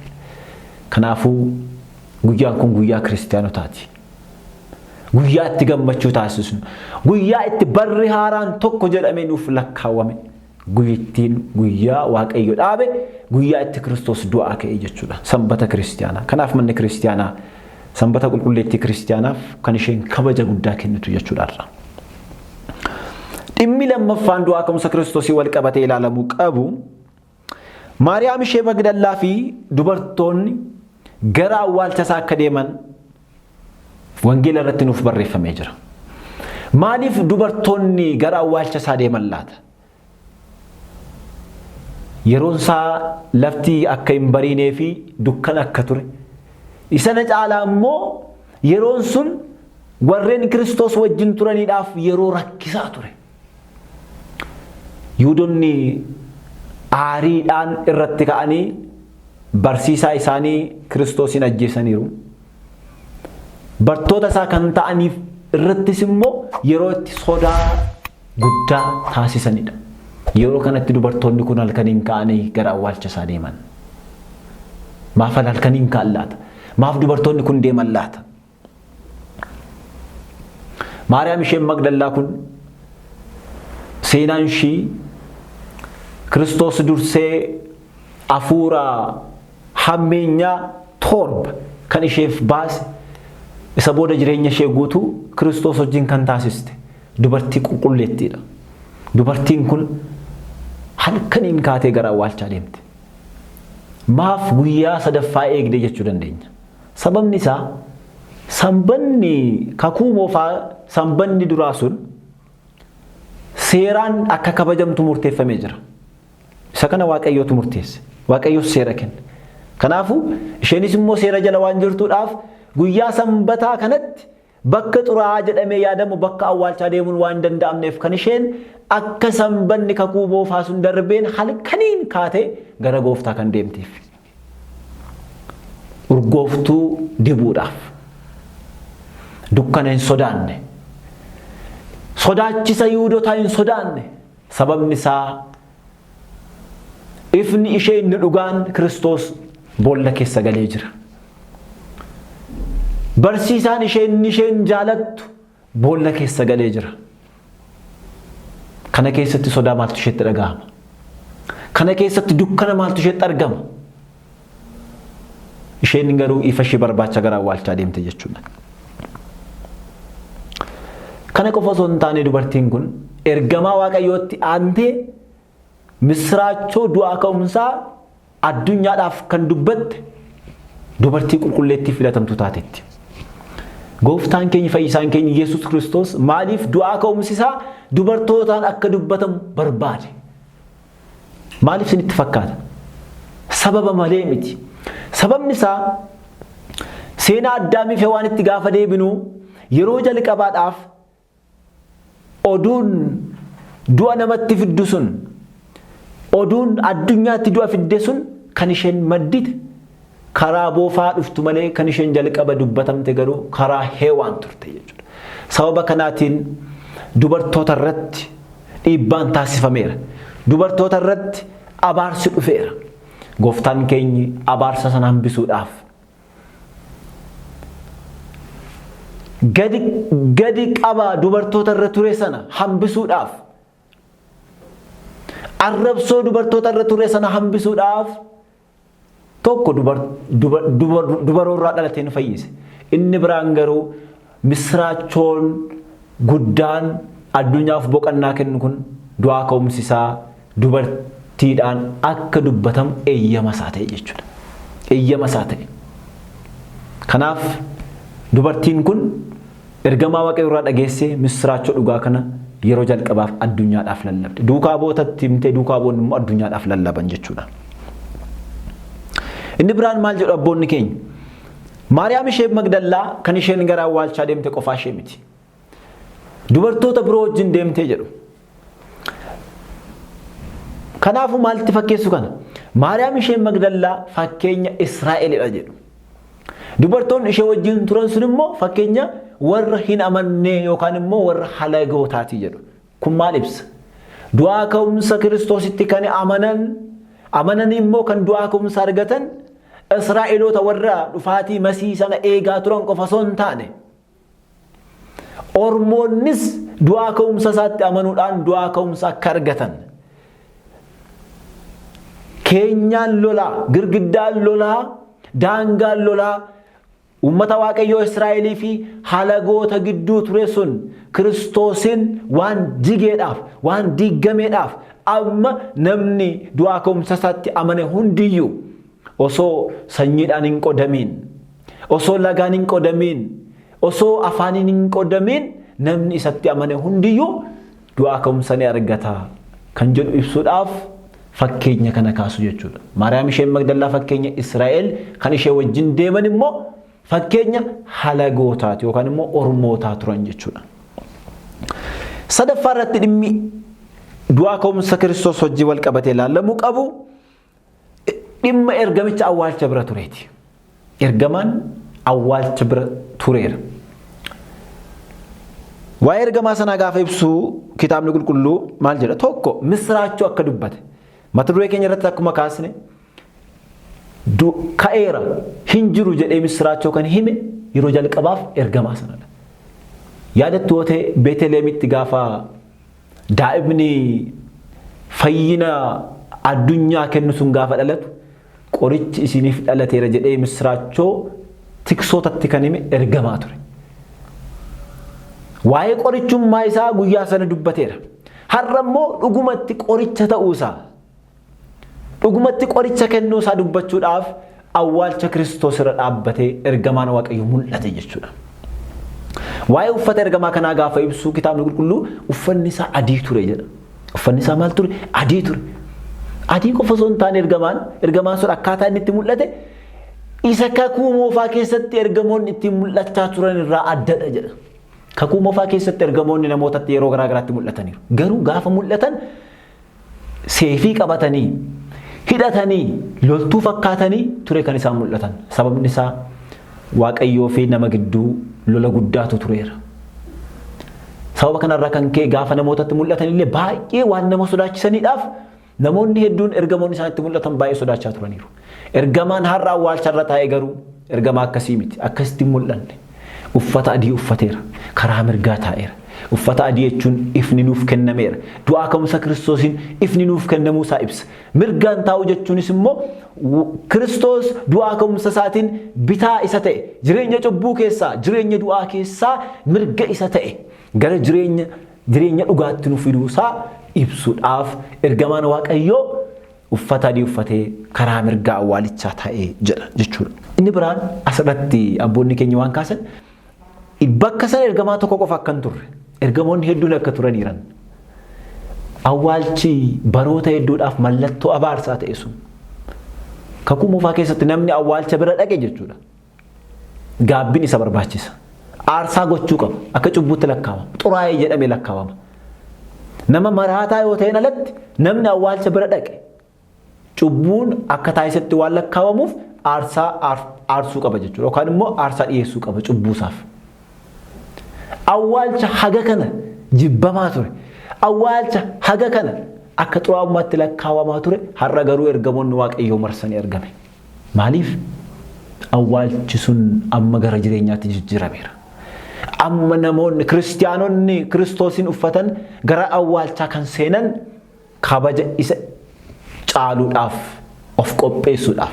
Kanaafuu guyyaan kun guyyaa kiristaanotaati. Guyyaa itti gammachuu taasisnu. Guyyaa itti barri haaraan tokko jedhamee nuuf lakkaawwame. Guyyittiin guyyaa Waaqayyo dhaabe guyyaa itti Kiristoos du'aa ka'e jechuudha. Sanbata kiristaanaa. Kanaaf manni kiristaanaa sanbata qulqulleettii kiristaanaaf kan isheen kabaja guddaa kennitu jechuudha. Dhimmi lammaffaan du'aa ka'umsa Kiristoosii wal qabatee ilaalamuu qabu Maariyaam ishee Magdallaa fi dubartoonni gara awwaalcha isaa akka deeman wangeela irratti nuuf barreeffamee jira. Maaliif dubartoonni gara awwaalcha isaa deeman laata? Yeroon isaa lafti akka hin bariinee fi dukkana akka ture. Isana caalaa immoo yeroon sun warreen Kiristoos wajjin turaniidhaaf yeroo rakkisaa ture. Yihuudoonni aariidhaan irratti ka'anii barsiisaa isaanii Kiristoosin ajjeesaniiru. Bartoota isaa kan ta'aniif irrattis immoo yeroo itti sodaa guddaa taasisanidha. Yeroo kanatti dubartoonni kun halkaniin ka'anii gara awwaalcha isaa deeman. Maaf halkaniin ka'an laata? Maaf dubartoonni kun deeman laata? Maariyaam isheen Magdallaa kun seenaan ishii Kiristoos dursee hafuura hammeenyaa torba kan isheef baase isa booda jireenya ishee guutuu Kiristoos wajjin kan taasiste dubartii qulqulleettiidha. Dubartiin kun halkaniin kaatee gara awwaalchaa deemte. Maaf guyyaa sadaffaa eegde jechuu dandeenya? Sababni isaa sanbanni kakuu moofaa sanbanni duraa sun seeraan akka kabajamtu murteeffamee jira. Isa kana Waaqayyootu murteesse. Waaqayyoos seera kenne. Kanaafuu isheenis immoo seera jala waan jirtuudhaaf guyyaa sanbataa kanatti bakka xuraa'aa jedhamee yaadamu bakka awwaalchaa deemuun waan danda'amneef kan isheen akka sanbanni kakuu boofaa sun darbeen halkaniin kaatee gara gooftaa kan deemteef. Urgooftuu dibuudhaaf. Dukkana hin sodaanne. Sodaachisa Yihuudootaa hin sodaanne. Sababni isaa ifni ishee inni dhugaan Kiristoos boolla keessa galee jira. Barsiisaan isheen jaalattu boolla keessa galee jira. Kana keessatti sodaa maaltu isheetti dhaga'ama? Kana keessatti dukkana maaltu isheetti argama? Isheen garuu ifa ishee barbaacha gara awwaalchaa deemte jechuudha. Kana qofa osoo hin taane dubartiin kun ergamaa Waaqayyootti aantee misraachoo du'aa ka'umsaa addunyaadhaaf kan dubbatte dubartii qulqulleettii filatamtu taatetti. Gooftaan keenya fayyisaan keenya Yesuus Kiristoos maaliif du'aa ka'umsisaa dubartootaan akka dubbatamu barbaade? Maaliif isinitti fakkaata? Sababa malee miti. Sababni isaa seenaa Addaamiif Hewaan itti gaafa deebinu yeroo jalqabaadhaaf oduun du'a namatti fiddu sun, oduun addunyaatti du'a fidde sun kan isheen maddite karaa boofaa dhuftu malee kan isheen jalqaba dubbatamte garuu karaa Hewaan turte jechuudha. Sababa kanaatiin dubartoota irratti dhiibbaan taasifameera. Dubartoota irratti abaarsi dhufeera. Gooftaan keenya abaarsa sana hambisuudhaaf gadi qaba dubartoota irra ture sana hambisuudhaaf, arrabsoo dubartoota irra ture sana hambisuudhaaf tokko dubaroorraa dhalatee nu fayyise. Inni biraan garuu misraachoon guddaan addunyaaf boqannaa kennu kun du'aa ka'umsisaa dubartiidhaan akka dubbatamu eeyyama isaa ta'e jechuudha. Eeyyama isaa ta'e. Kanaaf dubartiin kun ergamaa Waaqayyoo irraa dhageessee misraachoo dhugaa kana yeroo jalqabaaf addunyaadhaaf lallabde. Duukaa bootatti himtee duukaa boonni immoo addunyaadhaaf lallaban jechuudha. Inni biraan maal jedhu abboonni keenya? Maariyaam ishee Magdallaa kan isheen gara awwaalchaa deemte qofaa ishee miti. Dubartoota biroo wajjin deemtee jedhu. Kanaafuu maalitti fakkeessu kana? Maariyaam ishee Magdallaa fakkeenya Israa'elidha jedhu. Dubartoonni ishee wajjin turan sun immoo fakkeenya warra hin amannee yookaan immoo warra halagootaati jedhu. Kun maal ibsa? Du'aa ka'umsa Kiristoositti kan amanan immoo kan du'aa ka'umsa argatan Israa'eloota warra dhufaatii Masii sana eegaa turan qofa osoo hin taane Ormoonnis du'aa ka'umsa isaatti amanuudhaan du'aa ka'umsa akka argatan. Keenyaan lolaa, girgiddaan lolaa, daangaan lolaa ummata Waaqayyoo Israa'elii fi halagoota gidduu ture sun Kiristoosin waan jigeedhaaf, waan diigameedhaaf amma namni du'aa ka'umsa isaatti amane hundiyyuu osoo sanyiidhaan hin qodamiin, osoo lagaan hin qodamiin, osoo afaaniin hin qodamiin namni isatti amane hundiyyuu du'aa ka'umsa ni argata kan jedhu ibsuudhaaf fakkeenya kana kaasu jechuudha. Maariyaam isheen Magdallaa fakkeenya Israa'el kan ishee wajjin deeman immoo fakkeenya halagootaati yookaan immoo ormootaa turan jechuudha. Sadaffaa irratti dhimmi du'aa ka'umsa Kiristoos wajjin wal qabatee ilaalamuu qabu dhimma ergamicha awwaalcha bira tureeti. Ergamaan awwaalcha bira tureera. Waa'ee ergamaa sanaa gaafa ibsu kitaabni qulqulluu maal jedha? Tokko misraachoo akka dubbate. Mata duree keenya irratti akkuma kaasne ka'eera hin jiru jedhee misraachoo kan hime yeroo jalqabaaf ergamaa sanadha. Yaadattu yoo ta'e Beetelehemitti gaafa daa'imni fayyina addunyaa kennu sun gaafa dhalatu qorichi isiniif dhalateera jedhee misraachoo tiksootatti kan hime ergamaa ture. Waa'ee qorichummaa isaa guyyaa sana dubbateera. Har'a immoo dhugumatti qoricha ta'uusaa, dhugumatti qoricha kennuu isaa dubbachuudhaaf awwaalcha Kiristoos irra dhaabbatee ergamaan Waaqayyoo mul'ate jechuudha. Waa'ee uffata ergamaa kanaa gaafa ibsu kitaabni qulqulluu uffanni isaa adii ture jedha. Uffanni isaa maal ture? Adii ture. Adii qofa osoo hin taane ergamaan sun akkaataa inni itti mul'ate isa kakuu moofaa keessatti ergamoonni ittiin mul'achaa turan irraa addadha jedha. Kakuu moofaa keessatti ergamoonni namootatti yeroo garaa garaatti mul'ataniiru. Garuu gaafa mul'atan seefii qabatanii hidhatanii loltuu fakkaatanii ture kan isaan mul'atan. Sababni isaa Waaqayyoo fi nama gidduu lola guddaatu tureera. Sababa kanarraa kan ka'e gaafa namootatti mul'atan illee baay'ee waan nama sodaachisaniidhaaf namoonni hedduun ergamoonni isaanitti mul'atan baay'ee sodaachaa turaniiru. Ergamaan har'a awwaalcharra taa'ee garuu ergamaa akkasii miti. Akkasitti hin mul'anne. Uffata adii uffateera. Karaa mirgaa taa'eera. Uffata adii jechuun ifni nuuf kennameera. Du'aa ka'umsa Kiristoosiin ifni nuuf kennamuusaa ibsa. Mirgaan taa'u jechuunis immoo Kiristoos du'aa ka'umsa isaatiin bitaa isa ta'e, jireenya cubbuu keessaa, jireenya du'aa keessaa mirga isa ta'e, gara jireenya dhugaatti nu fiduusaa ibsuudhaaf ergamaan Waaqayyoo uffata adii uffatee karaa mirgaa awwaalichaa taa'ee jedha jechuudha. Inni biraan asirratti abboonni keenya waan kaasan bakka sana ergamaa tokko qofa akka hin turre, ergamoonni hedduun akka turaniiran. Awwaalchi baroota hedduudhaaf mallattoo abaarsaa ta'e sun. Kakuu moofaa keessatti namni awwaalcha bira dhaqe jechuudha. Gaabbiin isa barbaachisa. Aarsaa gochuu qaba. Akka cubbuutti lakkaawama. Xuraa'ee jedhamee lakkaawama. Nama maraataa yoo ta'een alatti namni awwaalcha bira dhaqe cubbuun akka taasisetti waan lakkaawamuuf aarsaa aarsuu qaba jechuudha. Yookaan immoo aarsaa dhiyeessuu qaba cubbuusaaf. Awwaalcha haga kana jibbamaa ture. Awwaalcha haga kana akka xuraa'ummaatti lakkaawamaa ture. Har'a garuu ergamoonni Waaqayyoo marsanii argame. Maaliif? Awwaalchi sun amma gara jireenyaatti jijjiirameera. Amma namoonni kiristaanonni Kiristoosin uffatan gara awwaalchaa kan seenan kabaja isa caaluudhaaf of qopheessuudhaaf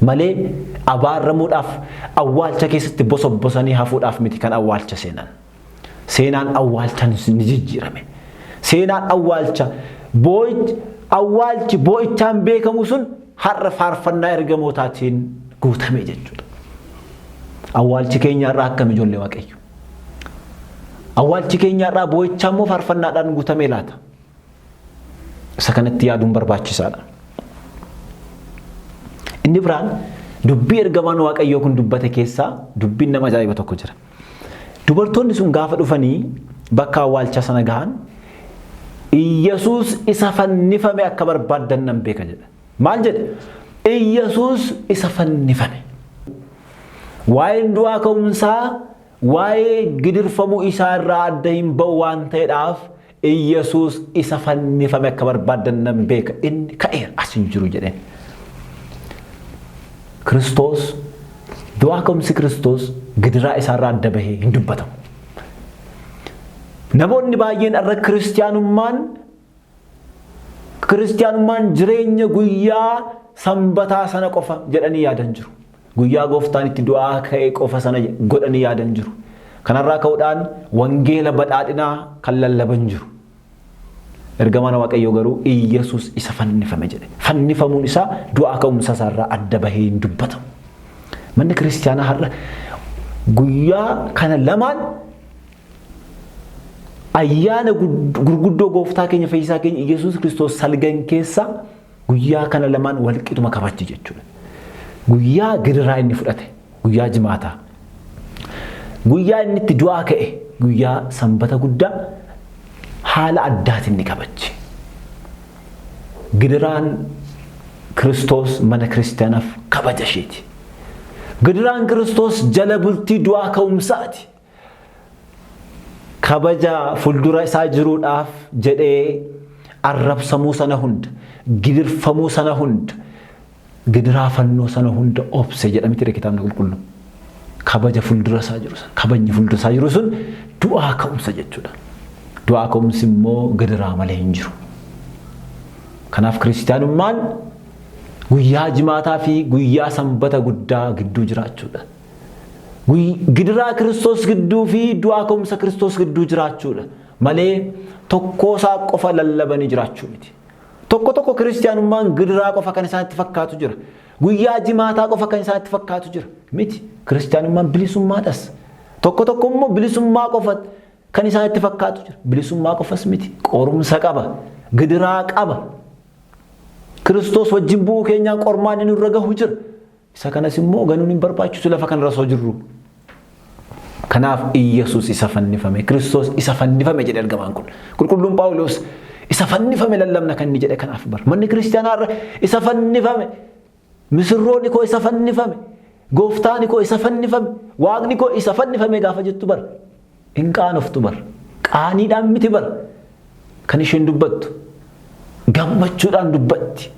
malee abaaramuudhaaf awwaalcha keessatti bosobosanii hafuudhaaf miti kan awwaalcha seenan. Seenaan awwaalchaan ni jijjiirame. Seenaan awwaalchi boo'ichaan beekamu sun har'a faarfannaa ergamootaatiin guutame jechuudha. Awwaalchi keenya irraa akkam ijoollee Waaqayyo. Awwaalchi keenya irraa boo'ichaan moo faarfannaadhaan guutamee laata? Isa kanatti yaaduun barbaachisaadha. Inni biraan dubbii ergamaan Waaqayyoo kun dubbate keessaa dubbiin nama ajaa'iba tokko jira. Dubartoonni sun gaafa dhufanii bakka awwaalcha sana gahan Iyyesuus isa fannifame akka barbaadan nan beeka jedha. Maal jedhe? Iyyesuus isa fannifame. Waa'een du'aa ka'umsaa waa'ee gidirfamuu isaa irraa adda hin ba'u waan ta'eedhaaf Iyyesuus isa fannifame akka barbaadan nan beeka. Inni ka'eera as hin jiru jedheen. Kiristoos du'aa ka'umsi Kiristoos gidiraa isaa irraa adda bahee hin dubbatamu. Namoonni baay'een irra kiristaanummaan jireenya guyyaa sanbataa sana qofa jedhanii yaadan jiru. Guyyaa gooftaan itti du'aa ka'e qofa sana godhanii yaadan jiru. Kanarraa ka'uudhaan wangeela badhaadhinaa kan lallaban jiru. Ergamaan Waaqayyoo garuu Iyyesuus isa fannifame jedhe. Fannifamuun isaa du'aa ka'umsa isaarraa adda bahee hin dubbatamu. Manni kiristaanaa har'a guyyaa kana lamaan ayyaana gurguddoo gooftaa keenya fayyisaa keenya Iyyesuus Kiristoos salgan keessa guyyaa kana lamaan walqixuma kabachi jechuudha. Guyyaa gidiraa inni fudhate, guyyaa jimaataa. Guyyaa inni itti du'aa ka'e, guyyaa sanbata guddaa haala addaatiin ni kabachi. Gidiraan Kiristoos mana kiristaanaaf kabaja isheeti. Gidiraan Kiristoos jala bultii du'aa ka'umsaati. Kabaja fuuldura isaa jiruudhaaf jedhee arrabsamuu sana hunda, gidirfamuu sana hunda, gidiraa fannoo sana hunda obse jedhamti kitaabni qulqulluun. Kabaja fuuldura isaa jiru sun, kabajni fuuldura isaa jiru sun du'aa ka'umsa jechuudha. Du'aa ka'umsi immoo gidiraa malee hin jiru. Kanaaf kiristaanummaan guyyaa jimaataa fi guyyaa sanbata guddaa gidduu jiraachuudha. Gidiraa Kiristoos gidduu fi du'aa ka'umsa Kiristoos gidduu jiraachuudha. Malee tokkoo isaa qofa lallabanii jiraachuu miti. Tokko kiristaanummaan gidiraa qofa kan isaanitti fakkaatu jira. Guyyaa jimaataa qofa kan isaanitti fakkaatu jira. Miti kiristaanummaan bilisummaadhas. Tokko immoo bilisummaa qofa kan isaanitti fakkaatu jira. Bilisummaa qofas miti. Qorumsa qaba. Gidiraa qaba. Kiristoos wajjin bu'uu keenyaan qormaan inni irra gahu jira. isa kanas immoo ganuun hin barbaachisu lafa kanarra soo jirru. Kanaaf Iyyesuus isa fannifame, Kiristoos isa fannifame jedhe ergamaan kun. Qulqulluun Phaawulos isa fannifame lallabna kan inni jedhe kanaaf bar. Manni kiristaanaarra isa fannifame, misirroonni koo isa fannifame, gooftaani koo isa fannifame, waaqni koo isa fannifame gaafa jettu bar. Hin qaanoftu bar. Qaaniidhaan miti bar. Kan isheen dubbattu gammachuudhaan dubbatti.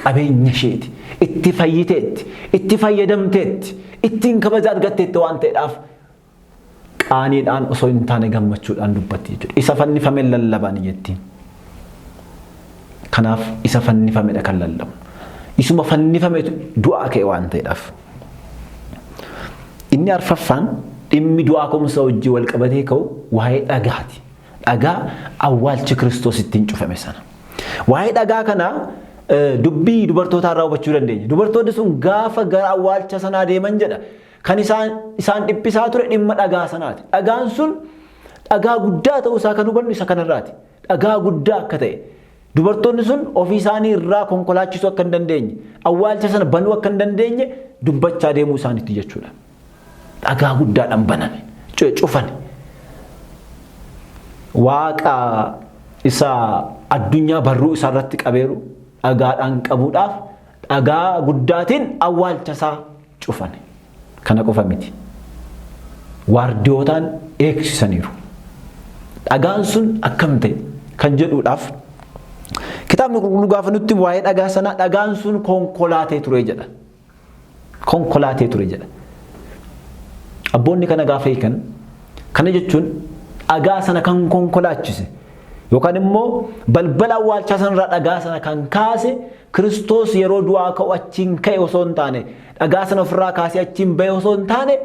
Qabeenya isheeti, itti fayyiteetti, itti fayyadamteetti, ittiin kabaja argatteetti waan ta'eedhaaf qaaniidhaan osoo hin taane gammachuudhaan dubbatti jechuudha. Isa fannifame lallaban jettiin. Kanaaf isa fannifamedha kan lallabu. Isuma fannifametu du'aa ka'e waan ta'eedhaaf. Inni arfaffaan dhimmi du'aa ka'umsa wajjin wal qabatee ka'u waa'ee dhagaati. Dhagaa awwaalchi Kiristoos ittiin cufame sana. Waa'ee dhagaa kanaa dubbii dubartootaa irraa hubachuu dandeenya. Dubartoonni sun gaafa gara awwaalcha sanaa deeman jedha. Kan isaan dhiphisaa ture dhimma dhagaa sanaati. Dhagaan sun dhagaa guddaa ta'uu isaa kan hubannu isa kanarraati. Dhagaa guddaa akka ta'e. Dubartoonni sun ofii isaanii irraa konkolaachisuu akka hin dandeenye, awwaalcha sana banuu akka hin dandeenye dubbachaa deemuu isaaniitti jechuudha. Dhagaa guddaadhaan baname, cufame. Waaqa isa addunyaa barruu isaa irratti qabeeru dhagaadhaan qabuudhaaf dhagaa guddaatiin awwaalcha isaa cufane. Kana qofa miti. Waardiyootaan eegsisaniiru. Dhagaan sun akkam ta'e kan jedhuudhaaf kitaabni qulqulluu gaafa nutti waa'ee dhagaa sanaa dhagaan sun konkolaatee ture jedha. Konkolaatee ture jedha. Abboonni kana gaafa hiikan kana jechuun dhagaa sana kan konkolaachise yookaan immoo balbala awwaalchaa sanarraa dhagaa sana kan kaase Kiristoos yeroo du'aa ka'u achiin ka'e osoo hin taane dhagaa sana ofirraa kaasee achiin ba'e osoo hin taane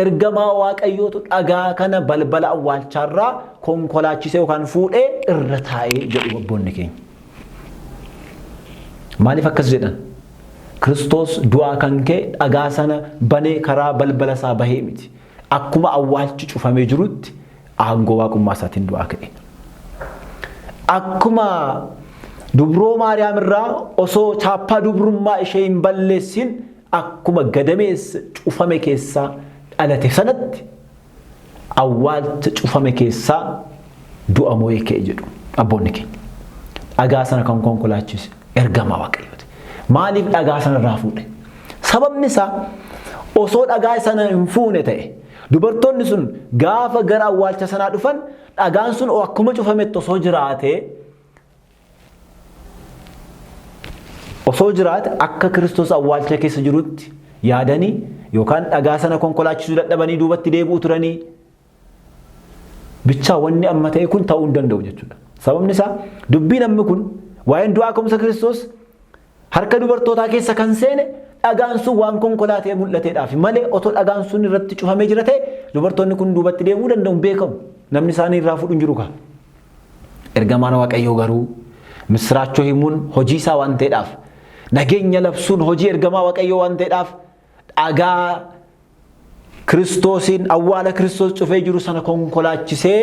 ergamaa Waaqayyootu dhagaa kana balbala awwaalchaarraa konkolaachise yookaan fuudhee irra taa'ee jedhu abboonni keenya. Maaliif akkas jedhan? Kiristoos du'aa kan ka'e dhagaa sana banee karaa balbala isaa bahee miti. Akkuma awwaalchi cufamee jirutti aangoo waaqummaa isaatiin du'aa ka'e. Akkuma dubroo Maariyaam irraa osoo chaappaa dubrummaa ishee hin balleessin akkuma gadameessa cufame keessaa dhalate sanatti awwaalcha cufame keessaa du'a moo'ee ka'e jedhu abboonni keenya. Dhagaa sana kan konkolaachise ergamaa Waaqayyooti. Maaliif dhagaa sana irraa fuudhe? Sababni isaa osoo dhagaa sana hin fuune ta'e dubartoonni sun gaafa gara awwaalcha sanaa dhufan dhagaan sun akkuma cufametti osoo jiraate akka Kiristoos awwaalcha keessa jirutti yaadanii yookaan dhagaa sana konkolaachisuu dadhabanii duubatti deebi'u turanii bichaa wanni amma ta'e kun ta'uu hin danda'u jechuudha. Sababni isaa dubbii namni kun waa'een du'aa ka'umsa Kiristoos harka dubartootaa keessa kan seene dhagaan sun waan konkolaatee mul'ateedhaaf malee otoo dhagaan sun irratti cufamee jira ta'e dubartoonni kun duubatti deemuu danda'u beekamu. Namni isaanii irraa fuudhu hin jiru kaa. Ergamaan Waaqayyoo garuu misraachoo himuun hojii isaa waan ta'eedhaaf nageenya labsuun hojii ergamaa Waaqayyoo waan ta'eedhaaf dhagaa Kiristoosiin awwaala Kiristoos cufee jiru sana konkolaachisee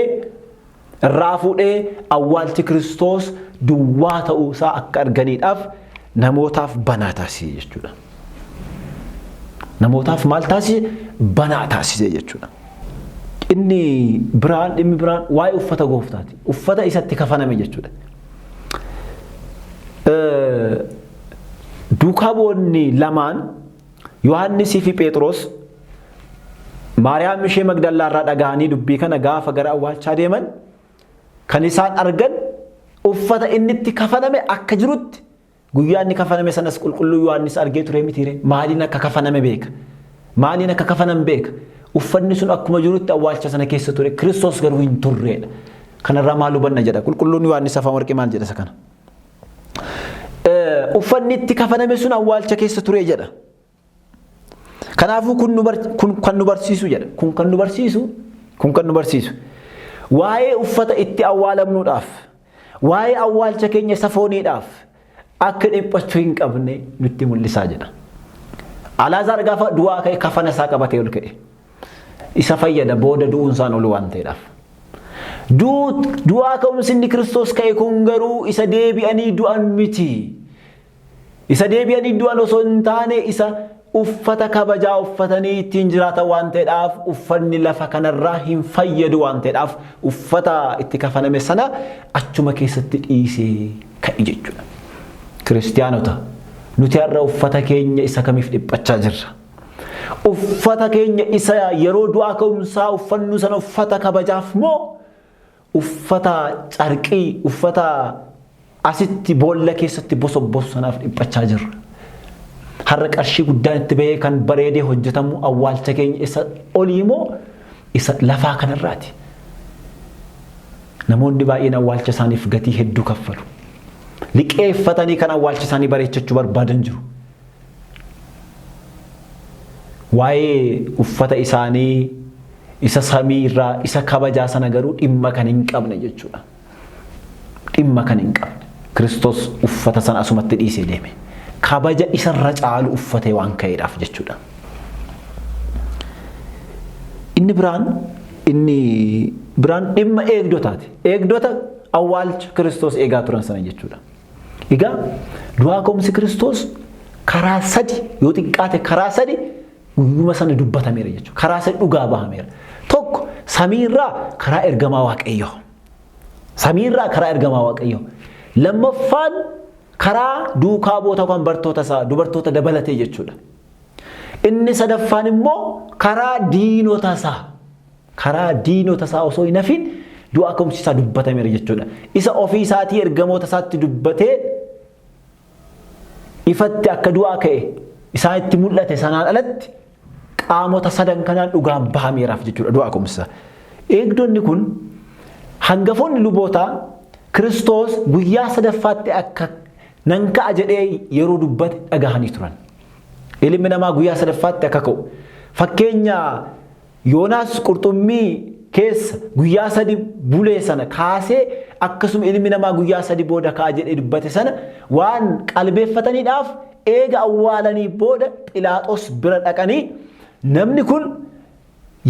irraa fuudhee awwaalchi Kiristoos duwwaa ta'uu isaa akka arganiidhaaf namootaaf banaa taasise jechuudha. Namootaaf maal taasise? Banaa taasise jechuudha. Dhimmi biraan waa'ee uffata gooftaati. Uffata isatti kafaname jechuudha. Duukaa bu'oonni lamaan Yohaannisii fi Phexros Maariyaam ishee Magdalaa irraa dhaga'anii dubbii kana gaafa gara awwaalchaa deeman kan isaan argan uffata inni itti kafaname akka jirutti guyyaa inni kafaname sanas qulqulluu Yohaannis argee ture mitiire. Maaliin akka kafaname beeka? Maaliin akka kafaname beeka? Uffanni sun akkuma jirutti awwaalcha sana keessa ture. Kiristoos garuu hin turreedha. Kanarraa maal hubanna jedha qulqulluun Yohaannis afaan warqee maal jedha isa kana? Uffanni itti kafaname sun awwaalcha keessa ture jedha. Kanaafuu kun kan nu barsiisu jedha. Kun kan nu barsiisu. Waa'ee uffata itti awwaalamnuudhaaf, waa'ee awwaalcha keenya safooniidhaaf akka dhiphachuu hin qabne nutti mul'isaa jedha. Alaazaar gaafa du'aa ka'e kafana isaa qabatee ol ka'e. Isa fayyada booda du'uun isaan ol waan ta'eedhaaf. Du'aa ka'umsi inni Kiristoos ka'e kun garuu isa deebi'anii du'an miti. isa deebi'anii du'an osoo hin taane isa uffata kabajaa uffatanii ittiin jiraatan waan ta'eedhaaf uffanni lafa kanarraa hin fayyadu waan ta'eedhaaf uffata itti kafaname sana achuma keessatti dhiisee ka'e jechuudha. Kiristiyaanota nuti har'a uffata keenya isa kamiif dhiphachaa jirra? Uffata keenya isa yeroo du'aa ka'umsaa uffannu sana uffata kabajaaf moo uffata carqii uffata asitti boolla keessatti bosobbosu sanaaf dhiphachaa jirra? Har'a qarshii guddaan itti bahee kan bareedee hojjetamu awwaalcha keenya isa olii moo isa lafaa kanarraati? Namoonni baay'een awwaalcha isaaniif gatii hedduu kaffalu. Liqeeffatanii kan awwaalcha isaanii bareechachuu barbaadan jiru. Waa'ee uffata isaanii isa samii irraa isa kabajaa sana garuu dhimma kan hin qabne jechuudha. Dhimma kan hin qabne. Kiristoos uffata sana asumatti dhiisee deeme. Kabaja isarra caalu uffatee waan ka'eedhaaf jechuudha. Inni biraan dhimma eegdotaati. Eegdota awwaalcha Kiristoos eegaa turan sana jechuudha. Egaa du'aa ka'umsi Kiristoos karaa sadi yoo xiqqaate karaa sadi guyyuma sana dubbatameera jechuudha. Karaa sadi dhugaa bahameera. Tokko samiirraa karaa ergamaa Waaqayyoo. Samiirraa karaa ergamaa Waaqayyoo. Lammaffaan karaa duukaa boota kan bartoota isaa dubartoota dabalatee jechuudha. Inni sadaffaan immoo karaa diinota isaa. Karaa diinota isaa osoo hin hafin du'aa ka'umsi isaa dubbatameera jechuudha. Isa ofii isaatii ergamoota isaatti dubbatee ifatti akka du'aa ka'e isaan itti mul'ate sanaan alatti qaamota sadan kanaan dhugaan bahameeraaf jechuudha du'aa ka'umsa. Eegdonni kun hangafoonni lubootaa Kiristoos guyyaa sadaffaatti akka nan ka'a jedhee yeroo dubbate dhagahanii turan. Ilmi namaa guyyaa sadaffaatti akka ka'u. Fakkeenya Yoonaas qurxummii keessa guyyaa sadi bulee sana kaasee akkasuma ilmi namaa guyyaa sadi booda ka'a jedhee dubbate sana waan qalbeeffataniidhaaf eega awwaalanii booda Philaaxoos bira dhaqanii namni kun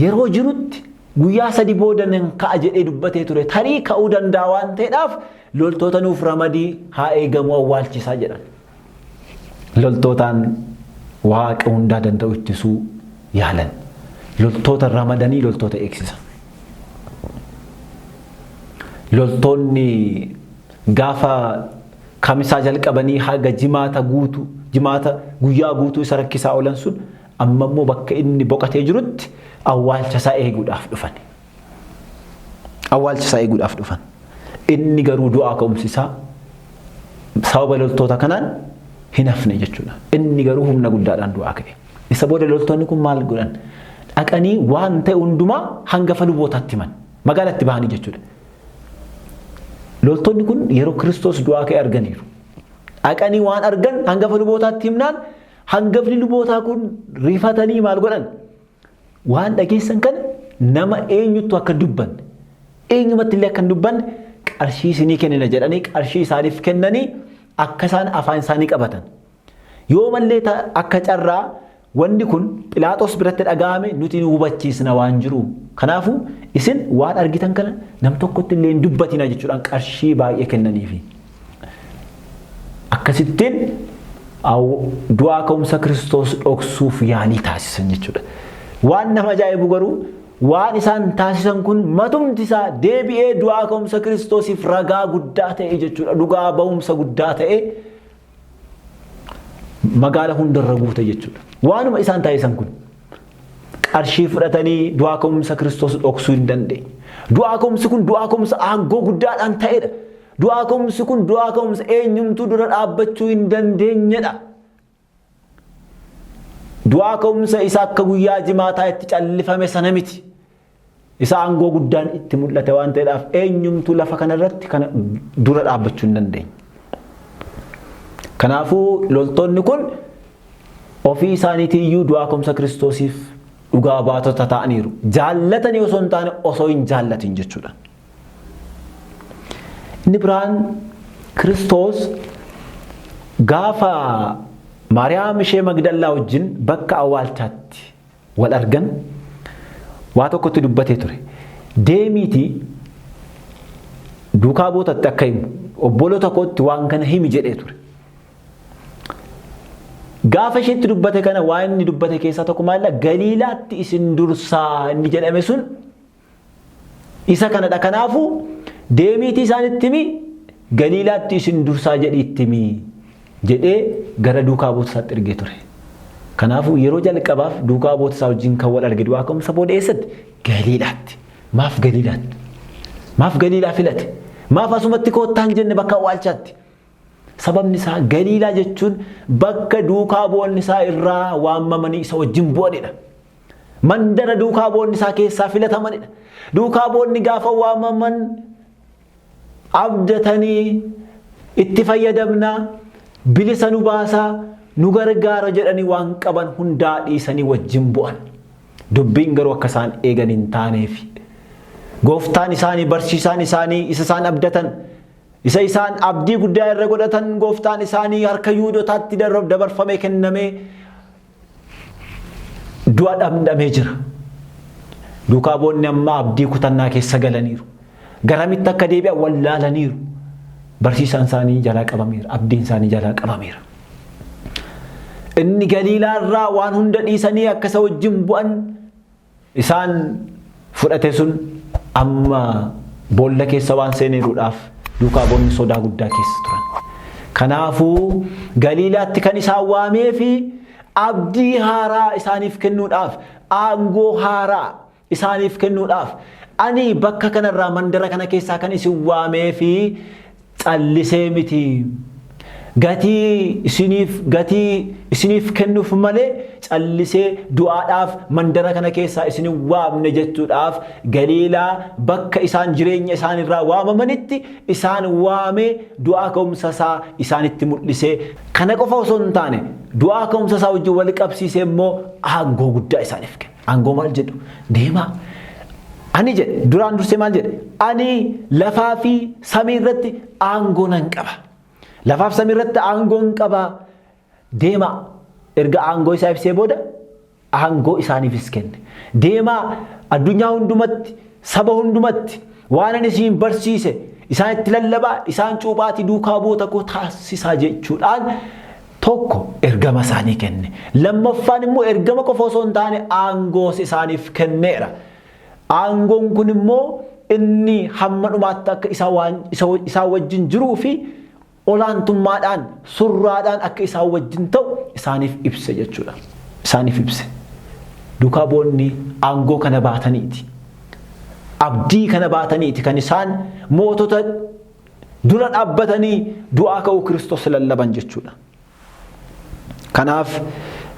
yeroo jirutti guyyaa sadi booda nan ka'a jedhee dubbatee ture tarii ka'uu danda'a waan ta'eedhaaf loltoota nuuf ramadii haa eegamu awwaalchisaa jedhan. Loltootaan waaqa hundaa danda'u ittisuu yaalan. Loltoota ramadanii loltoota eegsisan. Loltoonni gaafa kamisaa jalqabanii haga jimaata guyyaa guutuu isa rakkisaa oolan sun amma immoo bakka inni boqotee jirutti awwaalcha isaa eeguudhaaf dhufan. Awwaalcha isaa eeguudhaaf dhufan. Inni garuu du'aa ka'umsi isaa sababa loltoota kanaan hin hafne jechuudha. Inni garuu humna guddaadhaan du'aa ka'e. Isa booda loltoonni kun maal godhan? Dhaqanii waan ta'e hundumaa hangafa lubootaatti himan. Magaalatti bahanii jechuudha. Loltoonni kun yeroo Kiristoos du'aa ka'e arganiiru. Dhaqanii waan argan hangafa lubootaatti himnaan hangafni lubootaa kun rifatanii maal godhan? Waan dhageessan kana nama eenyutu akka dubbanne eenyumatti illee akka dubbanne qarshii isinii kennina jedhanii qarshii isaaniif kennanii akka isaan afaan isaanii qabatan. Yoo mallee akka carraa wanni kun Philaaxoos biratti dhaga'ame nuti nu hubachiisna waan jiru. Kanaafuu isin waan argitan kana nam tokkotti illee hin dubbatina jechuudhaan qarshii baay'ee kennaniifi. Akkasittiin du'aa ka'umsa Kiristoos dhoksuuf yaalii taasisan jechuudha. Waan nama ajaa'ibu garuu waan isaan taasisan kun matumti isaa deebi'ee du'aa ka'umsa Kiristoosiif ragaa guddaa ta'e jechuudha. Dhugaa ba'umsa guddaa ta'e magaala hundarra guute jechuudha. Waanuma isaan taasisan kun qarshii fudhatanii du'aa ka'umsa Kiristoos dhoksuu hin dandeenye. Du'aa ka'umsi kun du'aa ka'umsa aangoo guddaadhaan ta'edha. Du'aa ka'umsi kun du'aa ka'umsa eenyumtuu dura dhaabbachuu hin dandeenyedha. Du'aa ka'umsa isa akka guyyaa jimaataa itti callifame sana miti. Isa aangoo guddaan itti mul'ate waan ta'eedhaaf eenyumtuu lafa kanarratti kana dura dhaabbachuu hin dandeenye. Kanaafuu loltoonni kun ofii isaaniitiiyyuu du'aa ka'umsa Kiristoosiif dhugaa baatota ta'aniiru. Jaallatanii osoo hin taane osoo hin jaallatin jechuudha. Inni biraan Kiristoos gaafa Maariyaam ishee Magdalaa wajjin bakka awwaalchaatti wal argan waa tokkotti dubbatee ture. Deemiitii duukaa bootatti akka himu obboloo tokkotti waan kana himi jedhee ture. Gaafa isheetti dubbate kana waan inni dubbate keessaa tokko maal Galiilaatti isin dursaa inni jedhame sun isa kanadha. Kanaafuu deemiitii isaanitti himi Galiilaatti isin dursaa jedhiitti himi jedhee gara duukaa buuta isaatti ergee ture. Kanaafuu yeroo jalqabaaf duukaa buuta isaa wajjin kan wal arge du'aa ka'umsa booda eessatti Galiilaatti. Maaf Galiilaatti? Maaf Galiilaa filate? Maaf asumatti koottaan jenne bakka awwaalchaatti? Sababni isaa Galiilaa jechuun bakka duukaa bu'oonni isaa irraa waamamanii isa wajjin bu'anidha. Mandara duukaa bu'oonni isaa keessaa filatamanidha. Duukaa bu'oonni gaafa waamaman abdatanii itti fayyadamna bilisa nu baasaa nu gargaara jedhanii waan qaban hundaa dhiisanii wajjin bu'an. Dubbiin garuu akka isaan eegan hin taaneefi. Gooftaan isaanii barsiisaan isaanii isa isaan abdatan isa isaan abdii guddaa irra godhatan gooftaan isaanii harka Yihuudootaatti dabarfamee kennamee du'a dhamdhamee jira. Duukaa bu'oonni amma abdii kutannaa keessa galaniiru. Garamitti akka deebi'an wallaalaniiru. Barsiisaan isaanii jalaa qabameera. Abdiin isaanii jalaa qabameera. Inni Galiilaa irraa waan hunda dhiisanii akka isa wajjin bu'an isaan fudhate sun amma boolla keessa waan seeneeruudhaaf duukaa bu'oonni sodaa guddaa keessa turan. Kanaafuu Galiilaatti kan isaan waamee fi abdii haaraa isaaniif kennuudhaaf aangoo haaraa isaaniif kennuudhaaf ani bakka kanarraa mandara kana keessaa kan isin waamee fi callisee miti. Gatii isiniif kennuuf malee callisee du'aadhaaf mandara kana keessaa isin waamne jechuudhaaf Galiilaa bakka isaan jireenya isaan irraa waamamanitti isaan waamee du'aa ka'umsa isaa isaanitti mul'isee kana qofa osoo hin taane du'aa ka'umsa isaa wajjin wal qabsiisee immoo aangoo guddaa isaaniif kenne. Aangoo maal jedhu? Deemaa. Ani jedhe duraan dursee maal jedhe? Ani lafaa fi samii irratti aangoo nan qaba. Lafaaf samii irratti aangoon qaba. Deemaa. Erga aangoo isaa ibsee booda aangoo isaaniifis kenne. Deemaa addunyaa hundumatti saba hundumatti waan ani isin barsiise isaan itti lallabaa isaan cuuphaati duukaa bu'oota koo taasisaa jechuudhaan tokko ergama isaanii kenne. Lammaffaan immoo ergama qofa osoo hin taane aangoos isaaniif kenneera. Aangoon kun immoo inni hamma dhumaatti akka isaan wajjin jiruu fi olaantummaadhaan surraadhaan akka isaan wajjin ta'u isaaniif ibse jechuudha. Isaaniif ibse. Duukaa bu'oonni aangoo kana baataniiti. Abdii kana baataniiti kan isaan mootota dura dhaabbatanii du'aa ka'uu Kiristoos lallaban jechuudha. Kanaaf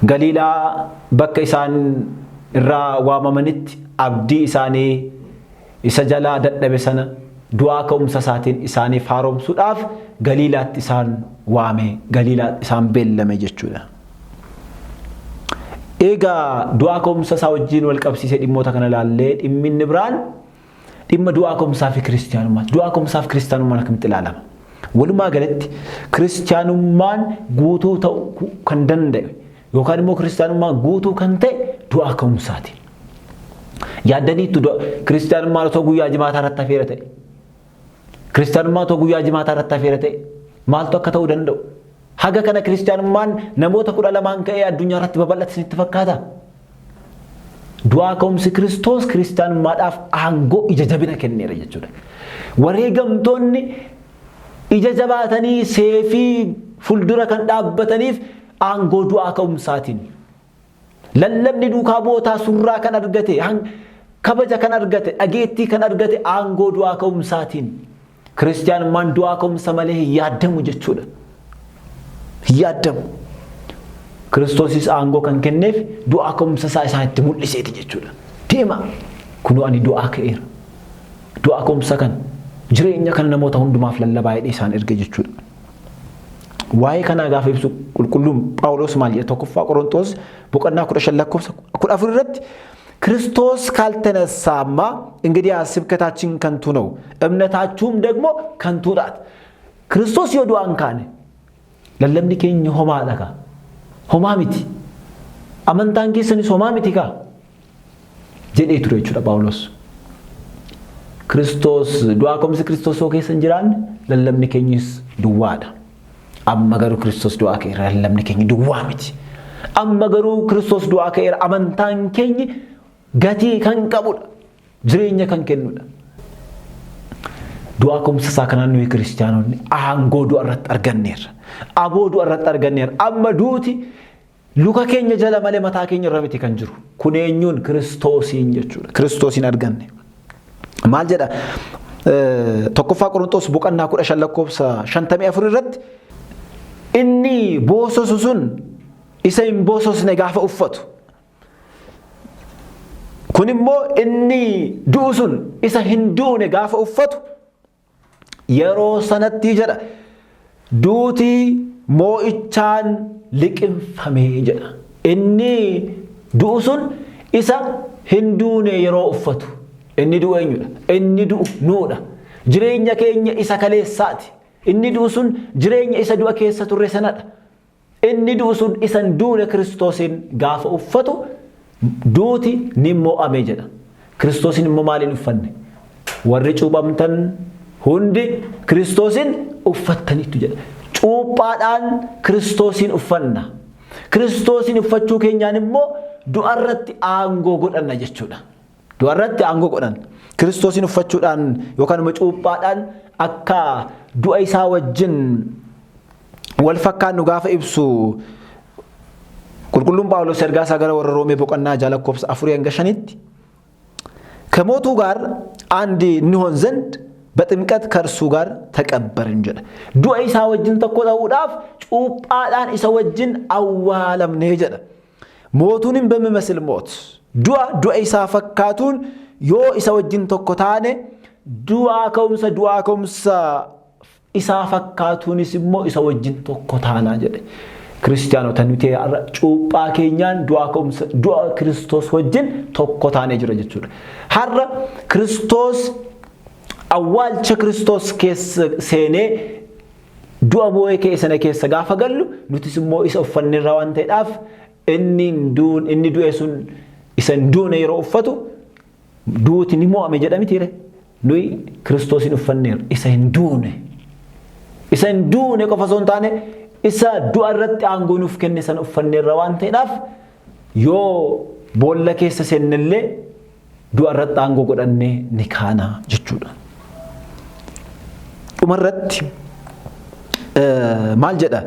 Galiilaa bakka isaan irraa waamamanitti abdii isaanii isa jalaa dadhabe sana du'aa ka'umsa isaatiin isaaniif haaromsuudhaaf Galiilaatti isaan waame, Galiilaatti isaan beellame jechuudha. Egaa du'aa ka'umsa isaa wajjin wal qabsiisee dhimmoota kana ilaallee dhimmi inni biraan dhimma du'aa ka'umsaa fi kiristaanummaati. Du'aa ka'umsaa fi kiristaanummaan akkamitti ilaalama? Walumaa galatti kiristaanummaan guutuu ta'uu kan danda'e yookaan immoo kiristaanummaan guutuu kan ta'e du'aa ka'umsaati. Yaaddaniitu kiristaanummaan otoo guyyaa jimaataa irratti hafeera ta'e. Kiristaanummaan otoo guyyaa jimaataa irratti hafeera ta'e maaltu akka ta'uu danda'u? Haga kana kiristaanummaan namoota 12 ka'ee addunyaa irratti babal'ate isinitti fakkaata? Du'aa ka'umsi Kiristoos kiristaanummaadhaaf aangoo ija jabina kenneera jechuudha. Wareegamtoonni ija jabaatanii seefii fuuldura kan dhaabbataniif aangoo du'aa ka'umsaatiin. Lallabni duukaa bu'ootaa surraa kan argate, kabaja kan argate, dhageettii kan argate aangoo du'aa ka'umsaatiin. Kiristaanummaan du'aa ka'umsa malee hin yaadamu jechuudha. Hin yaadamu. Kiristoosis aangoo kan kenneef du'aa ka'umsa isaa isaanitti mul'iseeti jechuudha. Deema kunoo ani du'aa ka'eera. Du'aa ka'umsa kan jireenya kan namoota hundumaaf lallabaa jedhee isaan erge jechuudha. Waa'ee kanaa gaafa ibsu qulqulluun Phaawulos maal jedha? Tokkoffaa Qorontos boqonnaa 15 lakkoofsa 14 irratti ክርስቶስ ካልተነሳማ እንግዲህ ስብከታችን ከንቱ ነው እምነታችሁም ደግሞ ከንቱ ናት። ክርስቶስ የዱአን ካነ ለለምኒ ኬኝ ሆማ ለካ ሆማ ሚቲ አመንታን ኬሰኒስ ሆማ ሚቲ ካ ጀዴ ቱሬ ቹዳ ጳውሎስ ክርስቶስ ዱአ ኮምስ ክርስቶስ ኬሰን ጅራን ለለምኒ ኬኝስ ዱዋዳ amma garuu Kiristoos du'aa ka'eera lamni keenya duwwaa miti amma garuu Kiristoos du'aa ka'eera amantaan keenya gatii kan qabudha jireenya kan kennudha du'aa ka'umsa isaa kanaan nuyi kiristaanonni aangoo du'a irratti arganneerra aboo du'a irratti arganneerra amma duuti luka keenya jala malee mataa keenya irra miti kan jiru kun eenyuun Kiristoosiin jechuudha Kiristoosiin arganne maal jedha tokkoffaa Qorontos boqonnaa 15 lakkoofsa 54 irratti inni boososu sun isa hin boososne gaafa uffatu kun immoo inni du'u sun isa hin duune gaafa uffatu yeroo sanatti jedha duutii moo'ichaan liqinfamee jedha inni du'u sun isa hin duune yeroo uffatu inni du'u eenyudha inni du'u nuudha jireenya keenya isa kaleessaati inni du'u sun jireenya isa du'a keessa turre sanadha inni du'u sun isa hin duune Kiristoosiin gaafa uffatu duuti ni mo'ame jedha Kiristoosiin immoo maaliin uffanne warri cuuphamtan hundi Kiristoosiin uffattaniitu jedha cuuphaadhaan Kiristoosiin uffanna Kiristoosiin uffachuu keenyaan immoo du'a irratti aangoo godhanna jechuudha du'a irratti aangoo godhanna Kiristoosiin uffachuudhaan yookaan immoo cuuphaadhaan akka du'a isaa wajjin wal fakkaannu gaafa ibsu qulqulluun Phaawulos ergaa isaa gara warra Roomee boqonnaa 4:5 ከሞቱ ጋር አንድ እንሆን ዘንድ በጥምቀት ከእርሱ ጋር ተቀበርን ጀለ ዱአ ኢሳ ወጅን ተቆጣውዳፍ ጩጳዳን ኢሳ ወጅን አዋለምነ ጀለ ሞቱንም በሚመስል ሞት ዱአ ኢሳ ፈካቱን ዮ ኢሳ ወጅን ተቆታነ ዱአ ከውምሰ ኢሳ ፈካቱን ሲሞ ኢሳ ወጅን ተቆታና ጀለ ክርስቲያኖ ተኑቴ ጩጳ ኬኛን ዱአ ክርስቶስ ወጅን ተቆታነ ጅረ ጀቹ ሐረ ክርስቶስ awwaalcha Kiristoos keessa seenee du'a moo'ee keessana keessa gaafa gallu nutis immoo isa uffanneerra waan ta'eedhaaf inni du'e sun isa hin duune yeroo uffatu duuti ni mo'ame jedhamitiire nuyi Kiristoosin uffanneerra isa hin duune qofa osoo hin taane isa du'a irratti aangoo nuuf kenne sana uffanneerra waan ta'eedhaaf yoo boolla keessa seennellee du'a irratti aangoo godhannee ni kaana jechuudha umarratti maal jedha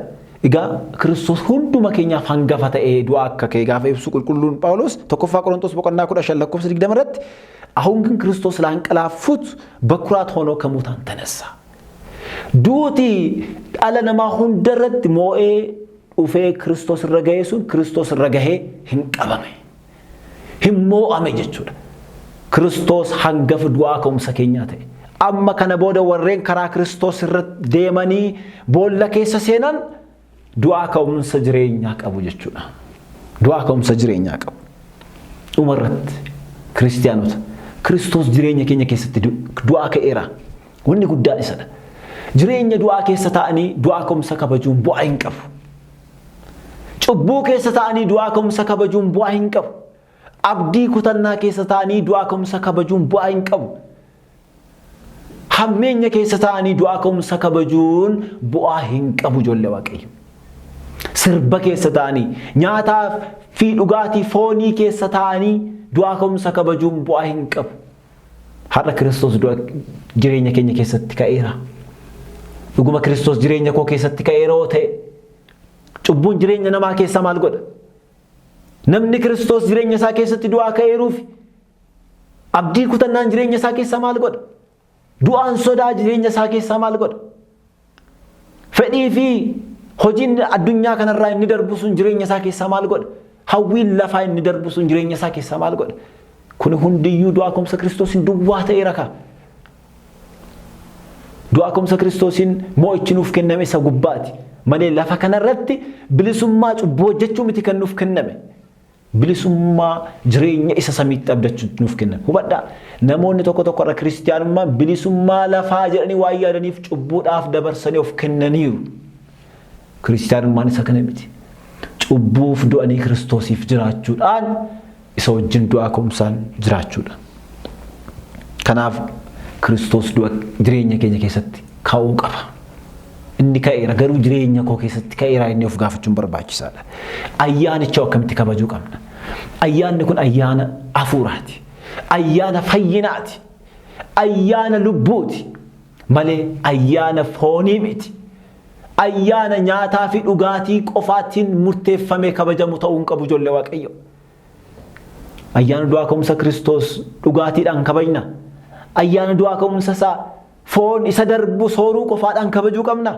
egaa Kiristoos hunduma keenyaaf hangafa ta'ee du'a akka kee gaafa ibsu qulqulluun Phaawulos tokkoffaa Qorontos boqonnaa 15 lakkoofsa 20 irratti አሁን ግን ክርስቶስ ላንቀላፉት በኩራት ሆኖ ከሙታን ተነሳ ዱቲ አለነማ ሁንደረት ሞኤ ኡፌ ክርስቶስ ረጋየሱን ክርስቶስ ረጋሄ ህንቀበመ ህሞ አመጀቹዳ ክርስቶስ hangafa du'a ka'umsa keenyaa ta'e amma kana booda warreen karaa Kiristoos irratti deemanii boolla keessa seenan du'a ka'umsa jireenyaa qabu jechuudha du'a ka'umsa jireenyaa qabu umarratti kiristiyaanota Kiristoos jireenya keenya keessatti du'a ka'eera wanni guddaan isadha jireenya du'a keessa ta'anii du'a ka'umsa kabajuun bu'aa hin qabu cubbuu keessa ta'anii du'a ka'umsa kabajuun bu'aa hin qabu abdii kutannaa keessa ta'anii du'a ka'umsa kabajuun bu'aa hin qabu hammeenya keessa ta'anii du'a ka'umsa kabajuun bu'aa hin qabu ijoollee Waaqayyo sirba keessa ta'anii nyaataa fi dhugaatii foonii keessa ta'anii du'a ka'umsa kabajuun bu'aa hin qabu har'a Kiristoos du'a jireenya keenya keessatti ka'eera dhuguma Kiristoos jireenya koo keessatti ka'eera oo ta'e cubbuun jireenya namaa keessa maal godha namni Kiristoos jireenya isaa keessatti du'a ka'eeruuf abdii kutannaan jireenya isaa keessa maal godha du'aan sodaa jireenya isaa keessa maal godha fedhii fi hojiin addunyaa kanarraa inni darbu sun jireenya isaa keessa maal godha hawwiin lafaa inni darbu sun jireenya isaa keessa maal godha kun hundiyyuu du'a ka'umsa Kiristoosin duwwaa ta'eera ka du'a ka'umsa Kiristoosin moo'ichi nuuf kenname isa gubbaati malee lafa kanarratti bilisummaa cubbuu hojjechuu miti kan nuuf kenname bilisummaa jireenya isa samiitti abdachuu nuuf kenname hubadhaa namoonni tokko irra kiristiyaanummaa bilisummaa lafaa jedhanii waan yaadaniif cubbuudhaaf dabarsanii of kennaniiru kiristiyaanummaan isa kana miti cubbuuf du'anii Kiristoosiif jiraachuudhaan isa wajjin du'a ka'umsaan jiraachuudha kanaaf Kiristoos du'a jireenya keenya keessatti ka'uu qaba inni ka'eera garuu jireenya koo keessatti ka'eera inni of gaafachuun barbaachisaadha. Ayyaanicha akkamitti kabajuu qabna? Ayyaanni kun ayyaana hafuuraati. Ayyaana fayyinaati. Ayyaana lubbuuti. Malee ayyaana foonii miti. Ayyaana nyaataa fi dhugaatii qofaatiin murteeffamee kabajamu ta'uu hin qabu ijoollee Waaqayyo. Ayyaana du'aa ka'umsa Kiristoos dhugaatiidhaan kabajna. Ayyaana du'aa ka'umsa isaa foon isa darbu sooruu qofaadhaan kabajuu qabna.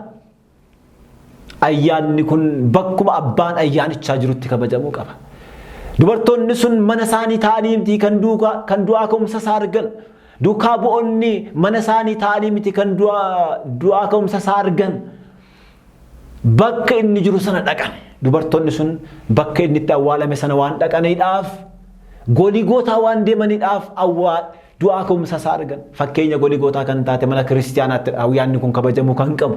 Ayyaanni kun bakkuma abbaan ayyaanichaa jirutti kabajamuu qaba. Dubartoonni sun mana isaanii taa'anii miti kan du'aa ka'umsa isaa argan. Duukaa bu'oonni mana isaanii taa'anii miti kan du'aa ka'umsa isaa argan. Bakka inni jiru sana dhaqan. Dubartoonni sun bakka inni itti awwaalame sana waan dhaqaniidhaaf Goligootaa waan deemaniidhaaf du'aa ka'umsa isaa argan. Fakkeenya Goligootaa kan taate mana kiristiyaanaatti ayyaanni kun kabajamuu kan qabu.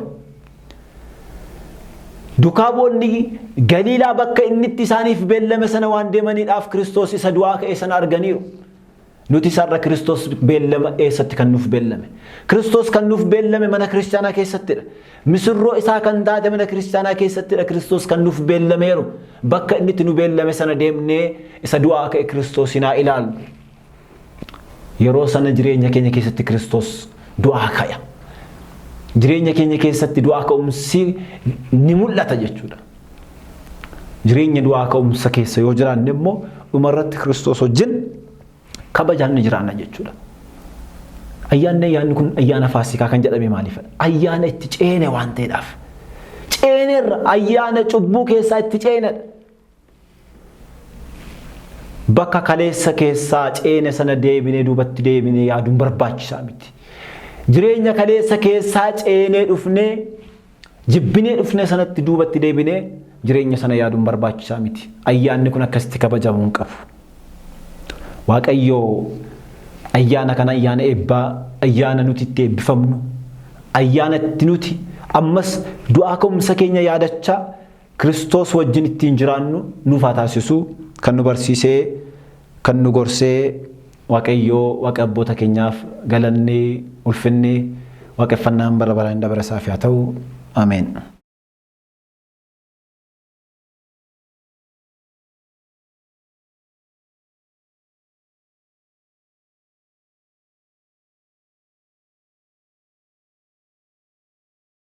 Duukaa bu'oonni Galiilaa bakka inni itti isaaniif beellame sana waan deemaniidhaaf Kiristoos isa du'aa ka'e sana arganiiru. Nuti isarra Kiristoos beellama eessatti kan nuuf beellame? Kiristoos kan nuuf beellame mana kiristiyaanaa keessattidha. Misirroo isaa kan taate mana kiristiyaanaa keessattidha. Kiristoos kan nuuf beellameeru. Bakka inni itti nu beellame sana deemnee isa du'aa ka'e Kiristoos haa ilaallu. Yeroo sana jireenya keenya keessatti Kiristoos du'aa ka'e. Jireenya keenya keessatti du'aa ka'umsi ni mul'ata jechuudha. Jireenya du'aa ka'umsa keessa yoo jiraanne immoo dhumarratti Kiristoos wajjin kabajaan ni jiraanna jechuudha. Ayyaanni kun ayyaana Faasikaa kan jedhame maaliifadha? Ayyaana itti ceene waan ta'eedhaaf. Ceenerra ayyaana cubbuu keessaa itti ceenedha. Bakka kaleessa keessaa ceene sana deebinee duubatti deebinee yaaduun barbaachisaa miti. Jireenya kaleessa keessaa ceenee dhufnee jibbinee dhufnee sanatti duubatti deebinee jireenya sana yaaduun barbaachisaa miti. Ayyaanni kun akkasitti kabajamuu hin qabu. Waaqayyo ayyaana kana ayyaana eebbaa, ayyaana nuti itti eebbifamnu, ayyaana itti nuti ammas du'aa ka'umsa keenya yaadachaa Kiristoos wajjin ittiin jiraannu nuuf haa taasisu. Kan nu barsiisee, kan nu gorsee Waaqayyo Waaqa abboota keenyaaf galannee ulfinnee waaqeffannaan bara baraan dabarsaaf haa ta'u. Ameen.